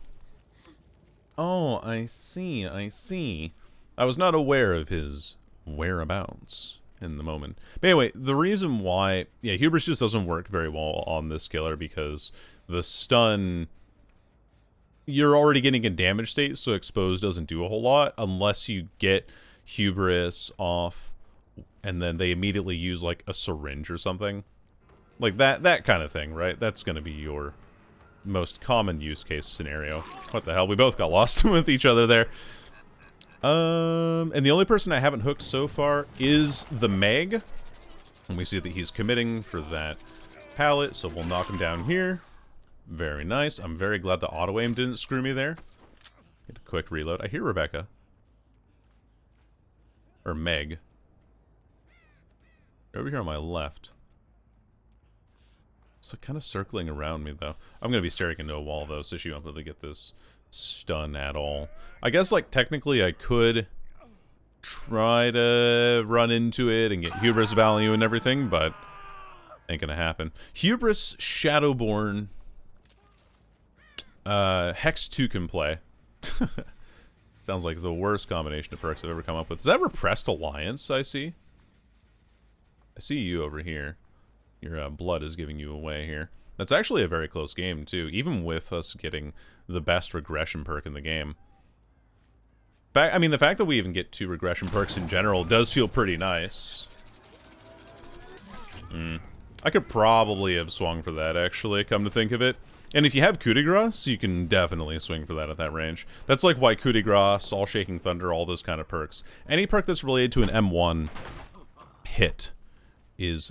Oh, I see, I see. I was not aware of his whereabouts in the moment. But anyway, the reason why... Yeah, Hubris just doesn't work very well on this killer because the stun... You're already getting a damage state, so exposed doesn't do a whole lot unless you get Hubris off and then they immediately use like a syringe or something. Like that kind of thing, right? That's going to be your most common use case scenario. What the hell? We both got lost with each other there. And the only person I haven't hooked so far is the Meg. And we see that he's committing for that pallet, so we'll knock him down here. Very nice. I'm very glad the auto-aim didn't screw me there. Get a quick reload. I hear Rebecca. Or Meg. Over here on my left. It's kind of circling around me, though. I'm going to be staring into a wall, though, so she won't be able to get this stun at all. I guess, like, technically I could try to run into it and get Hubris value and everything, but ain't going to happen. Hubris, Shadowborn... Hex 2 can play. Sounds like the worst combination of perks I've ever come up with. Is that Repressed Alliance I see? I see you over here. Your blood is giving you away here. That's actually a very close game, too. Even with us getting the best regression perk in the game. I mean, the fact that we even get 2 regression perks in general does feel pretty nice. I could probably have swung for that, actually, come to think of it. And if you have coup de grace, you can definitely swing for that at that range. That's like why coup de grace, all shaking thunder, all those kind of perks. Any perk that's related to an M1 hit is,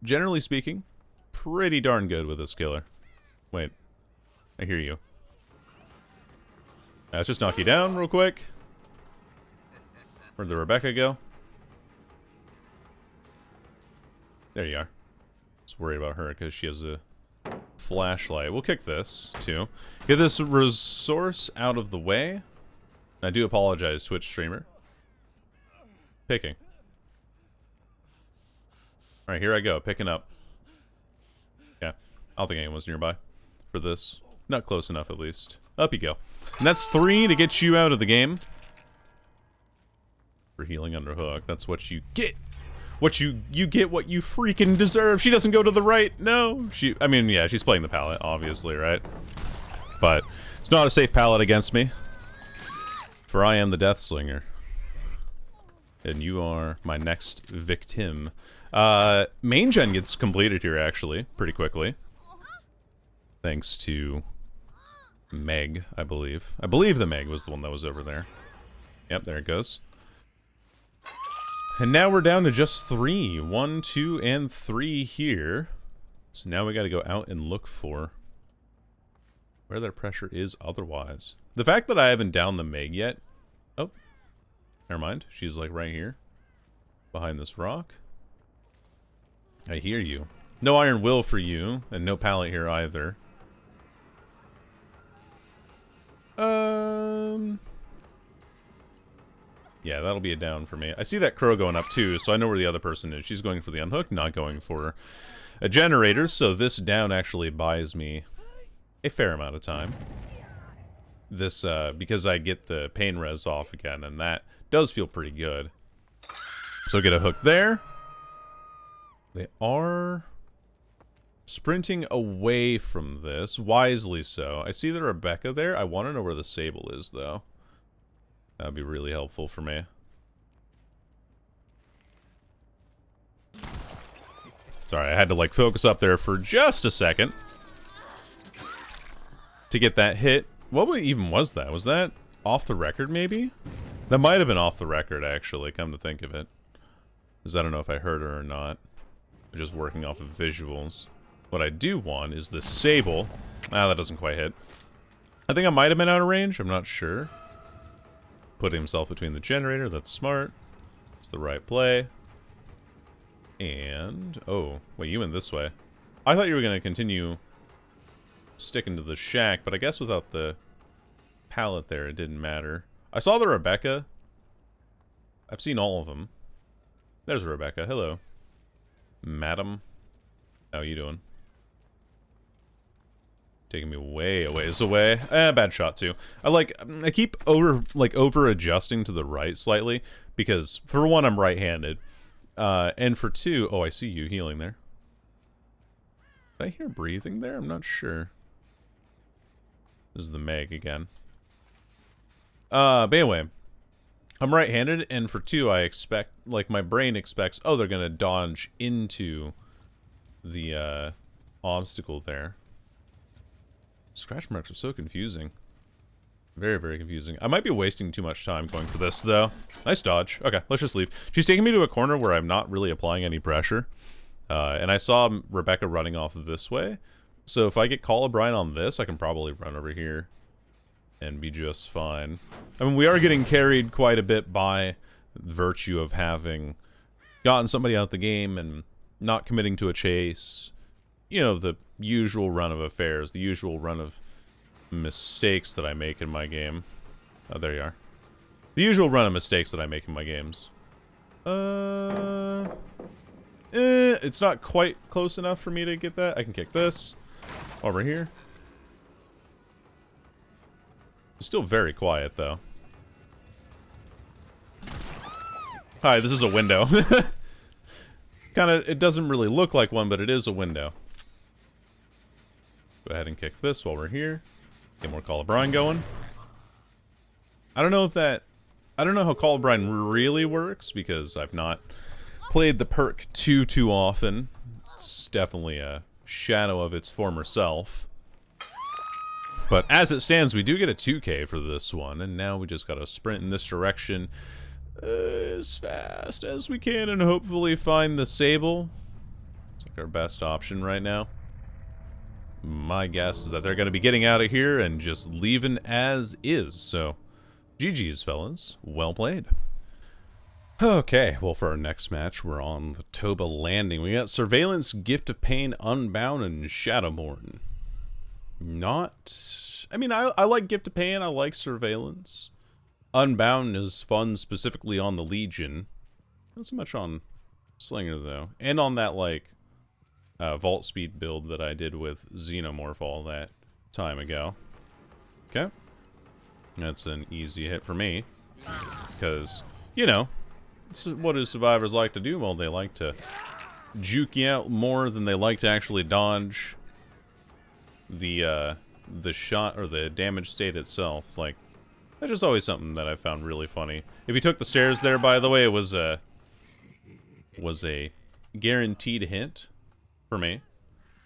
generally speaking, pretty darn good with this killer. Wait, I hear you. Let's just knock you down real quick. Where'd the Rebecca go? There you are. Just worried about her because she has a flashlight. We'll kick this, too. Get this resource out of the way. I do apologize, Twitch streamer. Picking. Alright, here I go, picking up. Yeah, I don't think anyone's nearby for this. Not close enough, at least. Up you go. And that's 3 to get you out of the game. For healing underhook. That's what you get. You get what you freaking deserve. She doesn't go to the right. No. I mean, yeah, she's playing the pallet, obviously, right? But it's not a safe pallet against me. For I am the Deathslinger. And you are my next victim. Main gen gets completed here, actually, pretty quickly. Thanks to Meg, I believe. I believe the Meg was the one that was over there. Yep, there it goes. And now we're down to just 3. 1, 2, and 3 here. So now we gotta go out and look for where their pressure is otherwise. The fact that I haven't downed the Meg yet... Oh. Never mind. She's like right here. Behind this rock. I hear you. No Iron Will for you. And no pallet here either. Yeah, that'll be a down for me. I see that crow going up too, so I know where the other person is. She's going for the unhook, not going for a generator, so this down actually buys me a fair amount of time. This, because I get the pain res off again, and that does feel pretty good. So get a hook there. They are Sprinting away from this, wisely so. I see the Rebecca there. I want to know where the Sable is, though. That'd be really helpful for me. Sorry, I had to, like, focus up there for just a second to get that hit. What even was that? Was that off the record, maybe? That might have been off the record, actually, come to think of it. Because I don't know if I heard her or not. I'm just working off of visuals. What I do want is the Sable. Ah, that doesn't quite hit. I think I might have been out of range. I'm not sure. Putting himself between the generator. That's smart. It's the right play. And... oh, wait, you went this way. I thought you were going to continue sticking to the shack, but I guess without the pallet there, it didn't matter. I saw the Rebecca. I've seen all of them. There's Rebecca. Hello. Madam. How you doing? Taking me way a ways away. Bad shot too. I keep over adjusting to the right slightly because for one I'm right-handed, and for two, oh I see you healing there. Did I hear breathing there? I'm not sure. This is the Meg again. But anyway, I'm right-handed, and for two I expect, like my brain expects, oh they're gonna dodge into the obstacle there. Scratch marks are so confusing. Very, very confusing. I might be wasting too much time going for this, though. Nice dodge. Okay, let's just leave. She's taking me to a corner where I'm not really applying any pressure. And I saw Rebecca running off this way. So if I get Colubrine on this, I can probably run over here and be just fine. I mean, we are getting carried quite a bit by virtue of having gotten somebody out the game and not committing to a chase. You know, the usual run of affairs, the usual run of mistakes that I make in my game. Oh, there you are. The usual run of mistakes that I make in my games. It's not quite close enough for me to get that. I can kick this. Over here. It's still very quiet, though. Hi, this is a window. It doesn't really look like one, but it is a window. Go ahead and kick this while we're here. Get more Colubrine going. I don't know how Colubrine really works because I've not played the perk too often. It's definitely a shadow of its former self. But as it stands, we do get a 2K for this one, and now we just gotta sprint in this direction as fast as we can and hopefully find the Sable. It's like our best option right now. My guess is that they're going to be getting out of here and just leaving as is. So, GG's, fellas. Well played. Okay, well, for our next match, we're on the Toba Landing. We got Surveillance, Gift of Pain, Unbound, and Shadowborn. I mean, I like Gift of Pain. I like Surveillance. Unbound is fun specifically on the Legion. Not so much on Slinger, though. And on that, like... vault speed build that I did with Xenomorph all that time ago. Okay. That's an easy hit for me. Because, you know, what do survivors like to do? Well, they like to juke you out more than they like to actually dodge the shot or the damage state itself. Like, that's just always something that I found really funny. If you took the stairs there, by the way, it was a guaranteed hint. For me.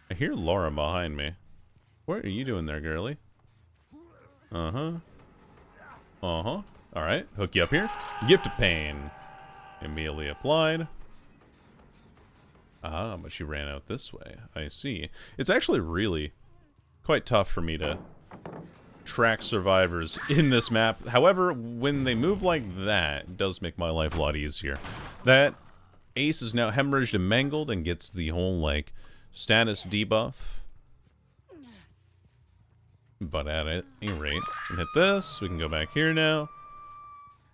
I hear Laura behind me. What are you doing there, girly? Uh-huh. Uh-huh. Alright, hook you up here. Gift of Pain. Immediately applied. Ah, but she ran out this way. I see. It's actually really quite tough for me to track survivors in this map. However, when they move like that, it does make my life a lot easier. That Ace is now hemorrhaged and mangled and gets the whole, like, status debuff. But at any rate, we can hit this. We can go back here now.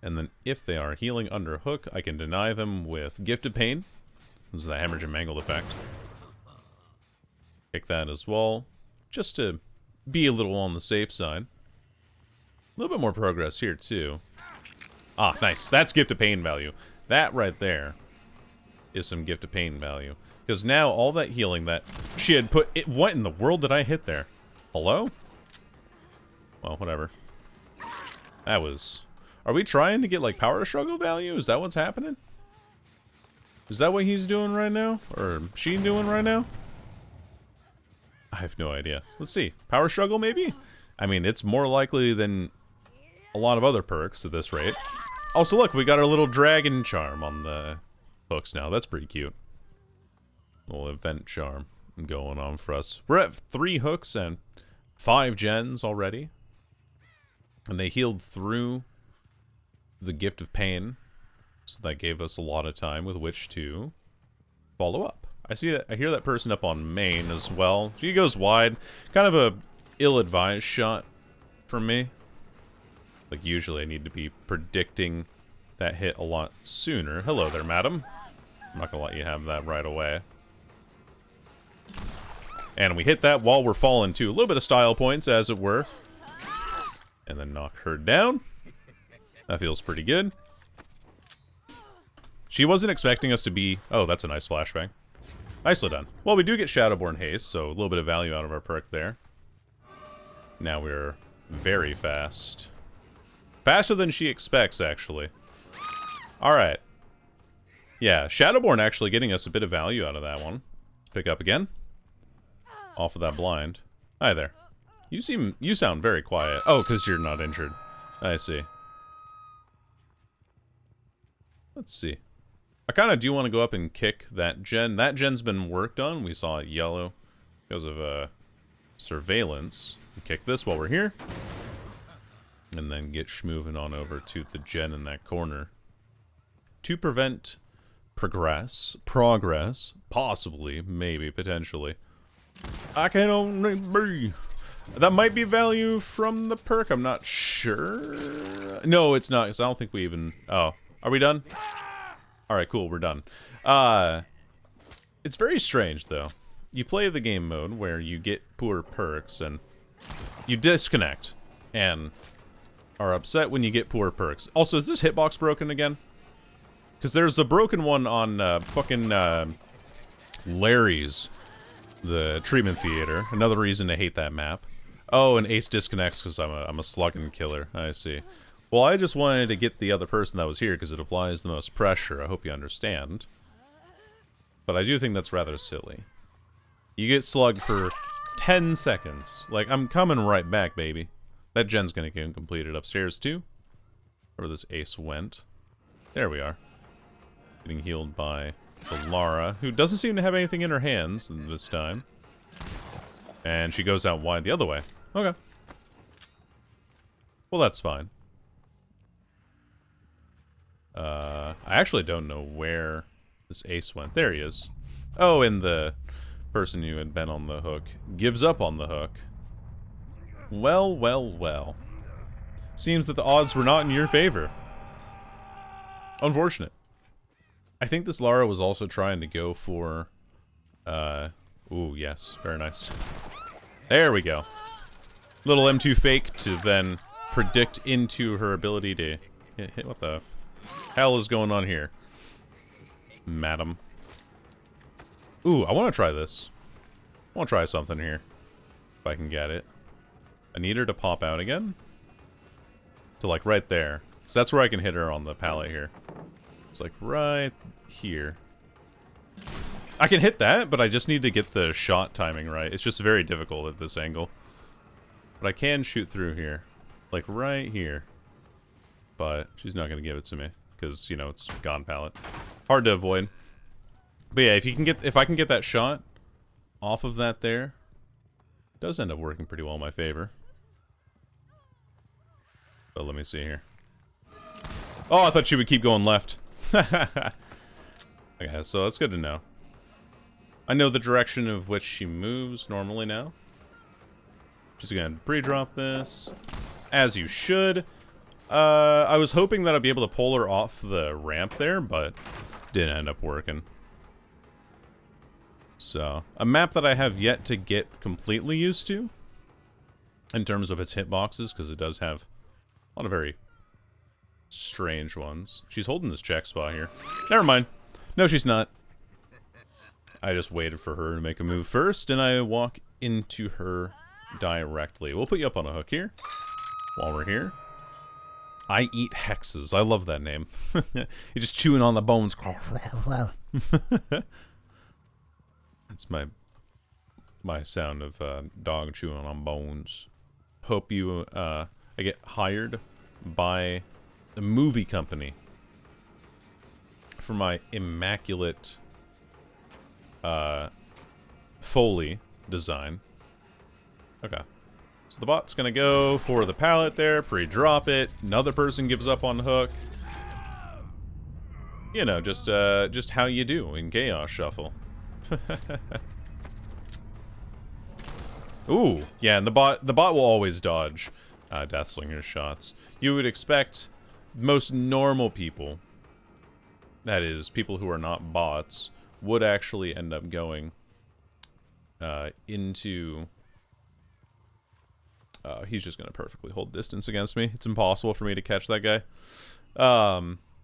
And then if they are healing under hook, I can deny them with Gift of Pain. This is the hemorrhage and mangled effect. Kick that as well. Just to be a little on the safe side. A little bit more progress here, too. Ah, nice. That's Gift of Pain value. That right there is some Gift of Pain value. Because now all that healing that she had put... what in the world did I hit there? Hello? Well, whatever. That was... Are we trying to get, like, power struggle value? Is that what's happening? Is that what he's doing right now? Or she doing right now? I have no idea. Let's see. Power struggle, maybe? I mean, it's more likely than a lot of other perks at this rate. Also, look, we got our little dragon charm on the hooks now. That's pretty cute. Little event charm going on for us. We're at 3 hooks and 5 gens already. And they healed through the Gift of Pain. So that gave us a lot of time with which to follow up. I see that. I hear that person up on main as well. She goes wide. Kind of a ill-advised shot for me. Like, usually I need to be predicting that hit a lot sooner. Hello there, madam. I'm not gonna let you have that right away. And we hit that while we're falling, too. A little bit of style points, as it were. And then knock her down. That feels pretty good. She wasn't expecting us to be... Oh, that's a nice flashbang. Nicely done. Well, we do get Shadowborn Haste, so a little bit of value out of our perk there. Now we're very fast. Faster than she expects, actually. Alright. Yeah, Shadowborn actually getting us a bit of value out of that one. Pick up again. Off of that blind. Hi there. You sound very quiet. Oh, because you're not injured. I see. Let's see. I kind of do want to go up and kick that gen. That gen's been worked on. We saw it yellow because of surveillance. Kick this while we're here. And then get schmoving on over to the gen in that corner. To prevent progress, possibly, maybe, potentially. I can only be. That might be value from the perk, I'm not sure. No, it's not, because I don't think we even... Oh, are we done? Alright, cool, we're done. It's very strange, though. You play the game mode where you get poor perks, and you disconnect, and are upset when you get poor perks. Also, is this hitbox broken again? Because there's a broken one on fucking Larry's, the treatment theater. Another reason to hate that map. Oh, and Ace disconnects because I'm a slugging killer. I see. Well, I just wanted to get the other person that was here because it applies the most pressure. I hope you understand. But I do think that's rather silly. You get slugged for 10 seconds. Like, I'm coming right back, baby. That gen's gonna get completed upstairs, too. Where this Ace went. There we are. Getting healed by Lara, who doesn't seem to have anything in her hands this time. And she goes out wide the other way. Okay. Well, that's fine. I actually don't know where this Ace went. There he is. Oh, and the person who had been on the hook gives up on the hook. Well, well, well. Seems that the odds were not in your favor. Unfortunate. I think this Lara was also trying to go for... Ooh, yes. Very nice. There we go. Little M2 fake to then predict into her ability to hit. What the hell is going on here, madam? Ooh, I want to try this. I want to try something here. If I can get it. I need her to pop out again. To, like, right there. So that's where I can hit her on the pallet here. It's, like, right here. I can hit that, but I just need to get the shot timing right. It's just very difficult at this angle. But I can shoot through here. Like, right here. But she's not going to give it to me. Because, you know, it's gone pallet. Hard to avoid. But yeah, if I can get that shot off of that there, it does end up working pretty well in my favor. But let me see here. Oh, I thought she would keep going left. Okay, so that's good to know. I know the direction of which she moves normally now. Just gonna pre-drop this. As you should. I was hoping that I'd be able to pull her off the ramp there, but didn't end up working. So, a map that I have yet to get completely used to. In terms of its hitboxes, because it does have a lot of very strange ones. She's holding this check spot here. Never mind. No, she's not. I just waited for her to make a move first, and I walk into her directly. We'll put you up on a hook here, while we're here. I eat hexes. I love that name. You're just chewing on the bones. It's my sound of dog chewing on bones. Hope you I get hired by a movie company for my immaculate Foley design. Okay. So the bot's gonna go for the pallet there, pre-drop it. Another person gives up on the hook. You know, just how you do in Chaos Shuffle. Ooh, yeah, and the bot will always dodge Deathslinger shots. You would expect most normal people, that is, people who are not bots, would actually end up going into... he's just going to perfectly hold distance against me. It's impossible for me to catch that guy.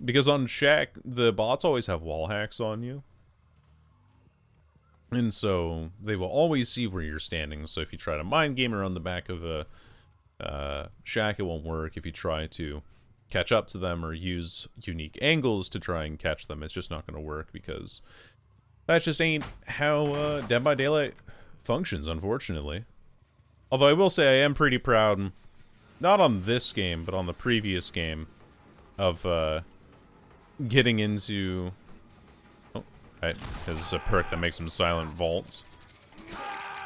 Because on Shack, the bots always have wall hacks on you. And so they will always see where you're standing. So if you try to mind game around the back of a Shack, it won't work. If you try to catch up to them or use unique angles to try and catch them, it's just not going to work because that just ain't how Dead by Daylight functions, unfortunately. Although I will say I am pretty proud, not on this game, but on the previous game, of getting into... Oh, right, there's a perk that makes him silent vaults.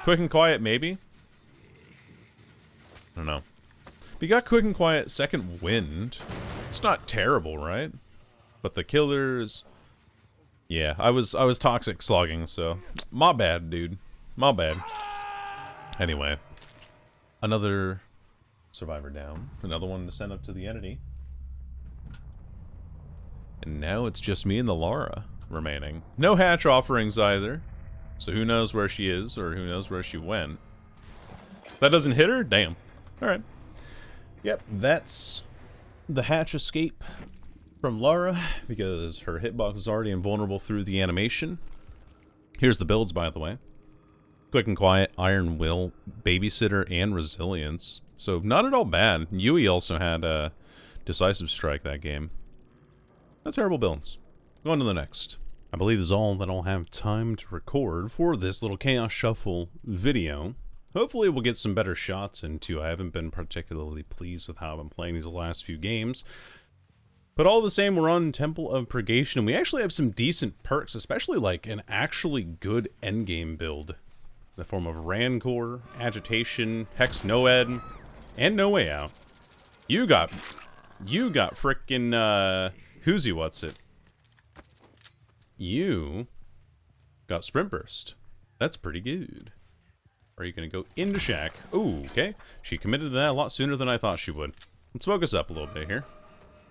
Quick and Quiet, maybe? I don't know. But you got Quick and Quiet Second Wind. It's not terrible, right? But the killers... Yeah, I was toxic slugging, so... My bad, dude. My bad. Anyway. Another survivor down. Another one to send up to the entity. And now it's just me and the Lara remaining. No hatch offerings either. So who knows where she is, or who knows where she went. That doesn't hit her? Damn. Alright. Yep, that's the hatch escape from Lara, because her hitbox is already invulnerable through the animation. Here's the builds, by the way. Quick and Quiet, Iron Will, Babysitter, and Resilience. So not at all bad. Yui also had a Decisive Strike that game. Not terrible builds. Going to the next. I believe this is all that I'll have time to record for this little Chaos Shuffle video. Hopefully we'll get some better shots into. I haven't been particularly pleased with how I've been playing these last few games. But all the same, we're on Temple of Purgation, and we actually have some decent perks, especially like an actually good endgame build. In the form of Rancor, Agitation, Hex Noed, and No Way Out. You got frickin' Whoozy what's it? You got Sprint Burst. That's pretty good. Are you gonna go into Shack? Ooh, okay. She committed to that a lot sooner than I thought she would. Let's focus up a little bit here.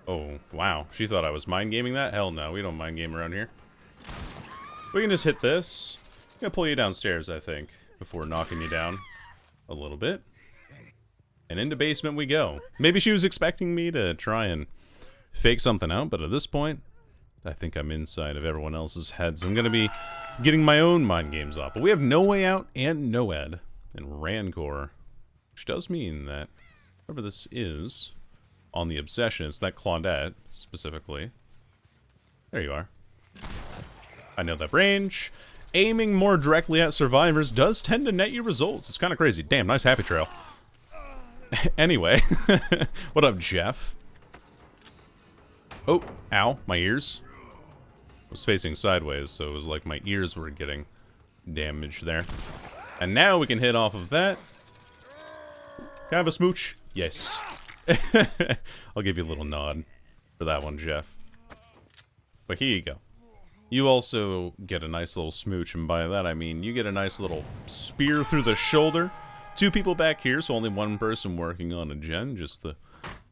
Oh, wow. She thought I was mind gaming that? Hell no, we don't mind game around here. We can just hit this. I'm gonna pull you downstairs, I think, before knocking you down a little bit. And into basement we go. Maybe she was expecting me to try and fake something out, but at this point, I think I'm inside of everyone else's heads. I'm gonna be getting my own mind games off. But we have No Way Out and Noed and Rancor, which does mean that whoever this is on the Obsession, it's that Claudette specifically. There you are. I know that range. Aiming more directly at survivors does tend to net you results. It's kind of crazy. Damn, nice happy trail. Anyway, what up, Jeff? Oh, ow, my ears. I was facing sideways, so it was like my ears were getting damaged there. And now we can hit off of that. Can I have a smooch? Yes. I'll give you a little nod for that one, Jeff. But here you go. You also get a nice little smooch, and by that I mean you get a nice little spear through the shoulder. 2 people back here, so only 1 person working on a gen, just the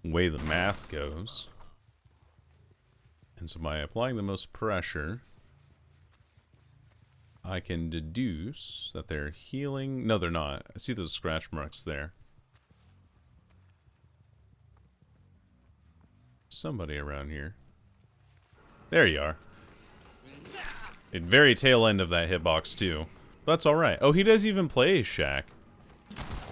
way the math goes. And so by applying the most pressure, I can deduce that they're healing. No, they're not. I see those scratch marks there. Somebody around here. There you are. At very tail end of that hitbox, too. That's alright. Oh, he does even play Shack.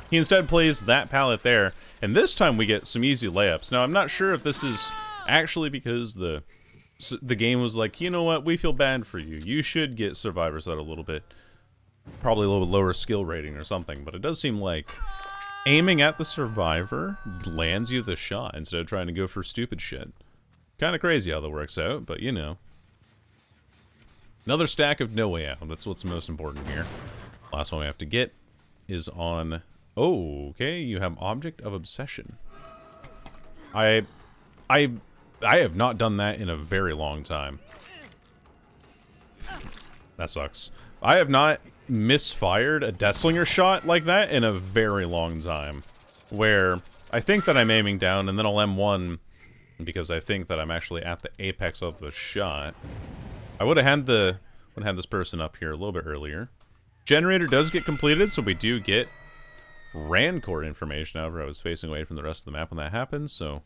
He instead plays that pallet there, and this time we get some easy layups. Now, I'm not sure if this is actually because the game was like, you know what, we feel bad for you. You should get survivors that are a little bit, probably a little bit lower skill rating or something, but it does seem like aiming at the survivor lands you the shot instead of trying to go for stupid shit. Kind of crazy how that works out, but you know. Another stack of No Way Out. That's what's most important here. Last one we have to get is on... Oh, okay, you have Object of Obsession. I have not done that in a very long time. That sucks. I have not misfired a Deathslinger shot like that in a very long time. Where I think that I'm aiming down and then I'll M1 because I think that I'm actually at the apex of the shot. I would have had this person up here a little bit earlier. Generator does get completed, so we do get Rancor information. However, I was facing away from the rest of the map when that happens, so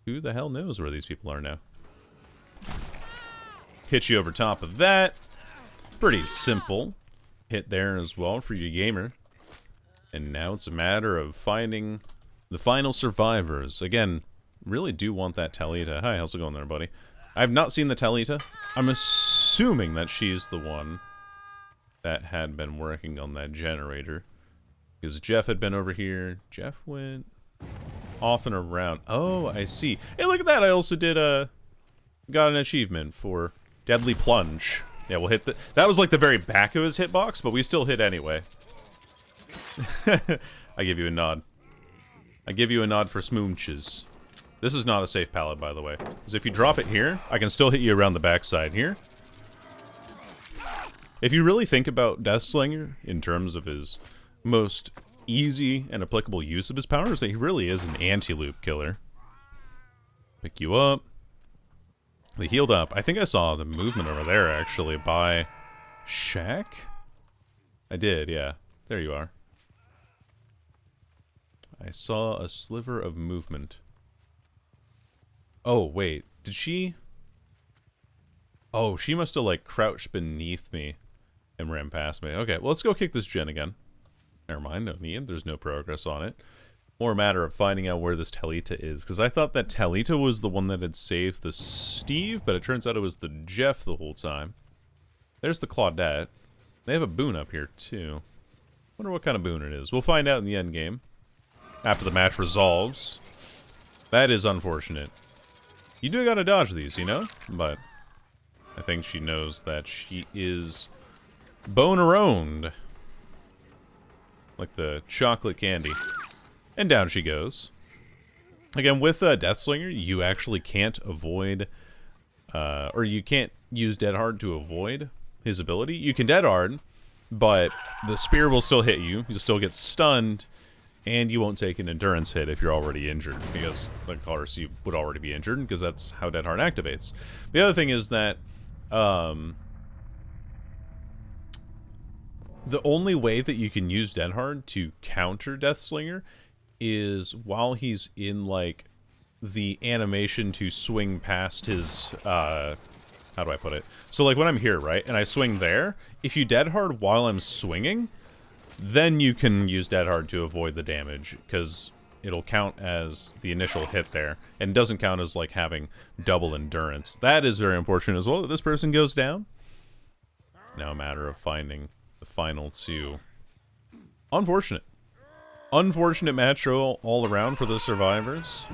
who the hell knows where these people are now? Hit you over top of that. Pretty simple hit there as well for you gamer. And now it's a matter of finding the final survivors. Again, really do want that Talita. Hi, how's it going there, buddy? I have not seen the Talita. I'm assuming that she's the one that had been working on that generator. Because Jeff had been over here. Jeff went off and around. Oh, I see. Hey, look at that. I also did got an achievement for Deadly Plunge. Yeah, we'll hit the... That was like the very back of his hitbox, but we still hit anyway. I give you a nod. I give you a nod for smoonches. This is not a safe pallet, by the way. Because if you drop it here, I can still hit you around the backside here. If you really think about Deathslinger in terms of his most easy and applicable use of his powers, that he really is an anti-loop killer. Pick you up. They healed up. I think I saw the movement over there, actually, by Shack? I did, yeah. There you are. I saw a sliver of movement. Oh, wait. Did she... Oh, she must have, like, crouched beneath me and ran past me. Okay, well, let's go kick this gen again. Never mind, no need. There's no progress on it. More a matter of finding out where this Talita is. Because I thought that Talita was the one that had saved the Steve, but it turns out it was the Jeff the whole time. There's the Claudette. They have a boon up here, too. Wonder what kind of boon it is. We'll find out in the end game. After the match resolves. That is unfortunate. You do gotta dodge these, you know? But I think she knows that she is boner-owned. Like the chocolate candy. And down she goes. Again, with Deathslinger, you actually can't avoid... or you can't use Dead Hard to avoid his ability. You can Dead Hard, but the spear will still hit you. You'll still get stunned, and you won't take an endurance hit if you're already injured. Because, of course, you would already be injured, because that's how Dead Hard activates. The other thing is that... the only way that you can use Dead Hard to counter Deathslinger is while he's in, like, the animation to swing past his, how do I put it? So, like, when I'm here, right, and I swing there, if you Dead Hard while I'm swinging, then you can use Dead Hard to avoid the damage, because it'll count as the initial hit there, and doesn't count as, like, having double endurance. That is very unfortunate as well, that this person goes down. Now a matter of finding the final two. Unfortunate. Unfortunate match all around for the survivors.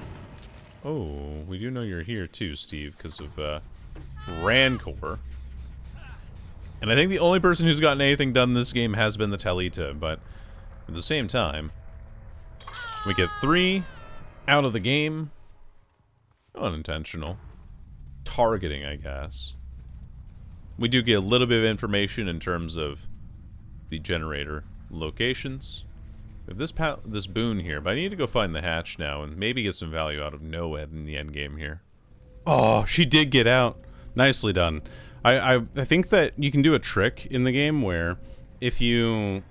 Oh, we do know you're here too, Steve, because of Rancor. And I think the only person who's gotten anything done this game has been the Talita, but at the same time, we get 3 out of the game. Unintentional. Targeting, I guess. We do get a little bit of information in terms of the generator locations. We have this boon here, but I need to go find the hatch now and maybe get some value out of Noed in the end game here. Oh, she did get out. Nicely done. I think that you can do a trick in the game where if you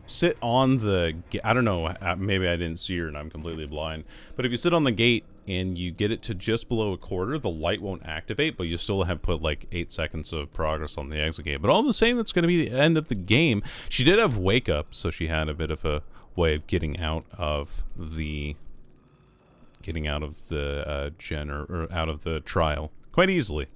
sit on the... I don't know, maybe I didn't see her and I'm completely blind. But if you sit on the gate and you get it to just below a quarter, the light won't activate, but you still have put like 8 seconds of progress on the exit gate. But all the same, that's going to be the end of the game. She did have wake up, so she had a bit of a way of getting out of the out of the trial quite easily.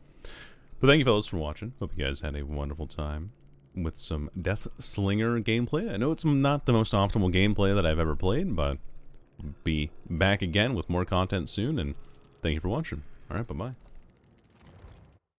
But thank you fellas for watching. Hope you guys had a wonderful time with some Deathslinger gameplay. I know it's not the most optimal gameplay that I've ever played, but I'll be back again with more content soon, and thank you for watching. Alright, bye-bye.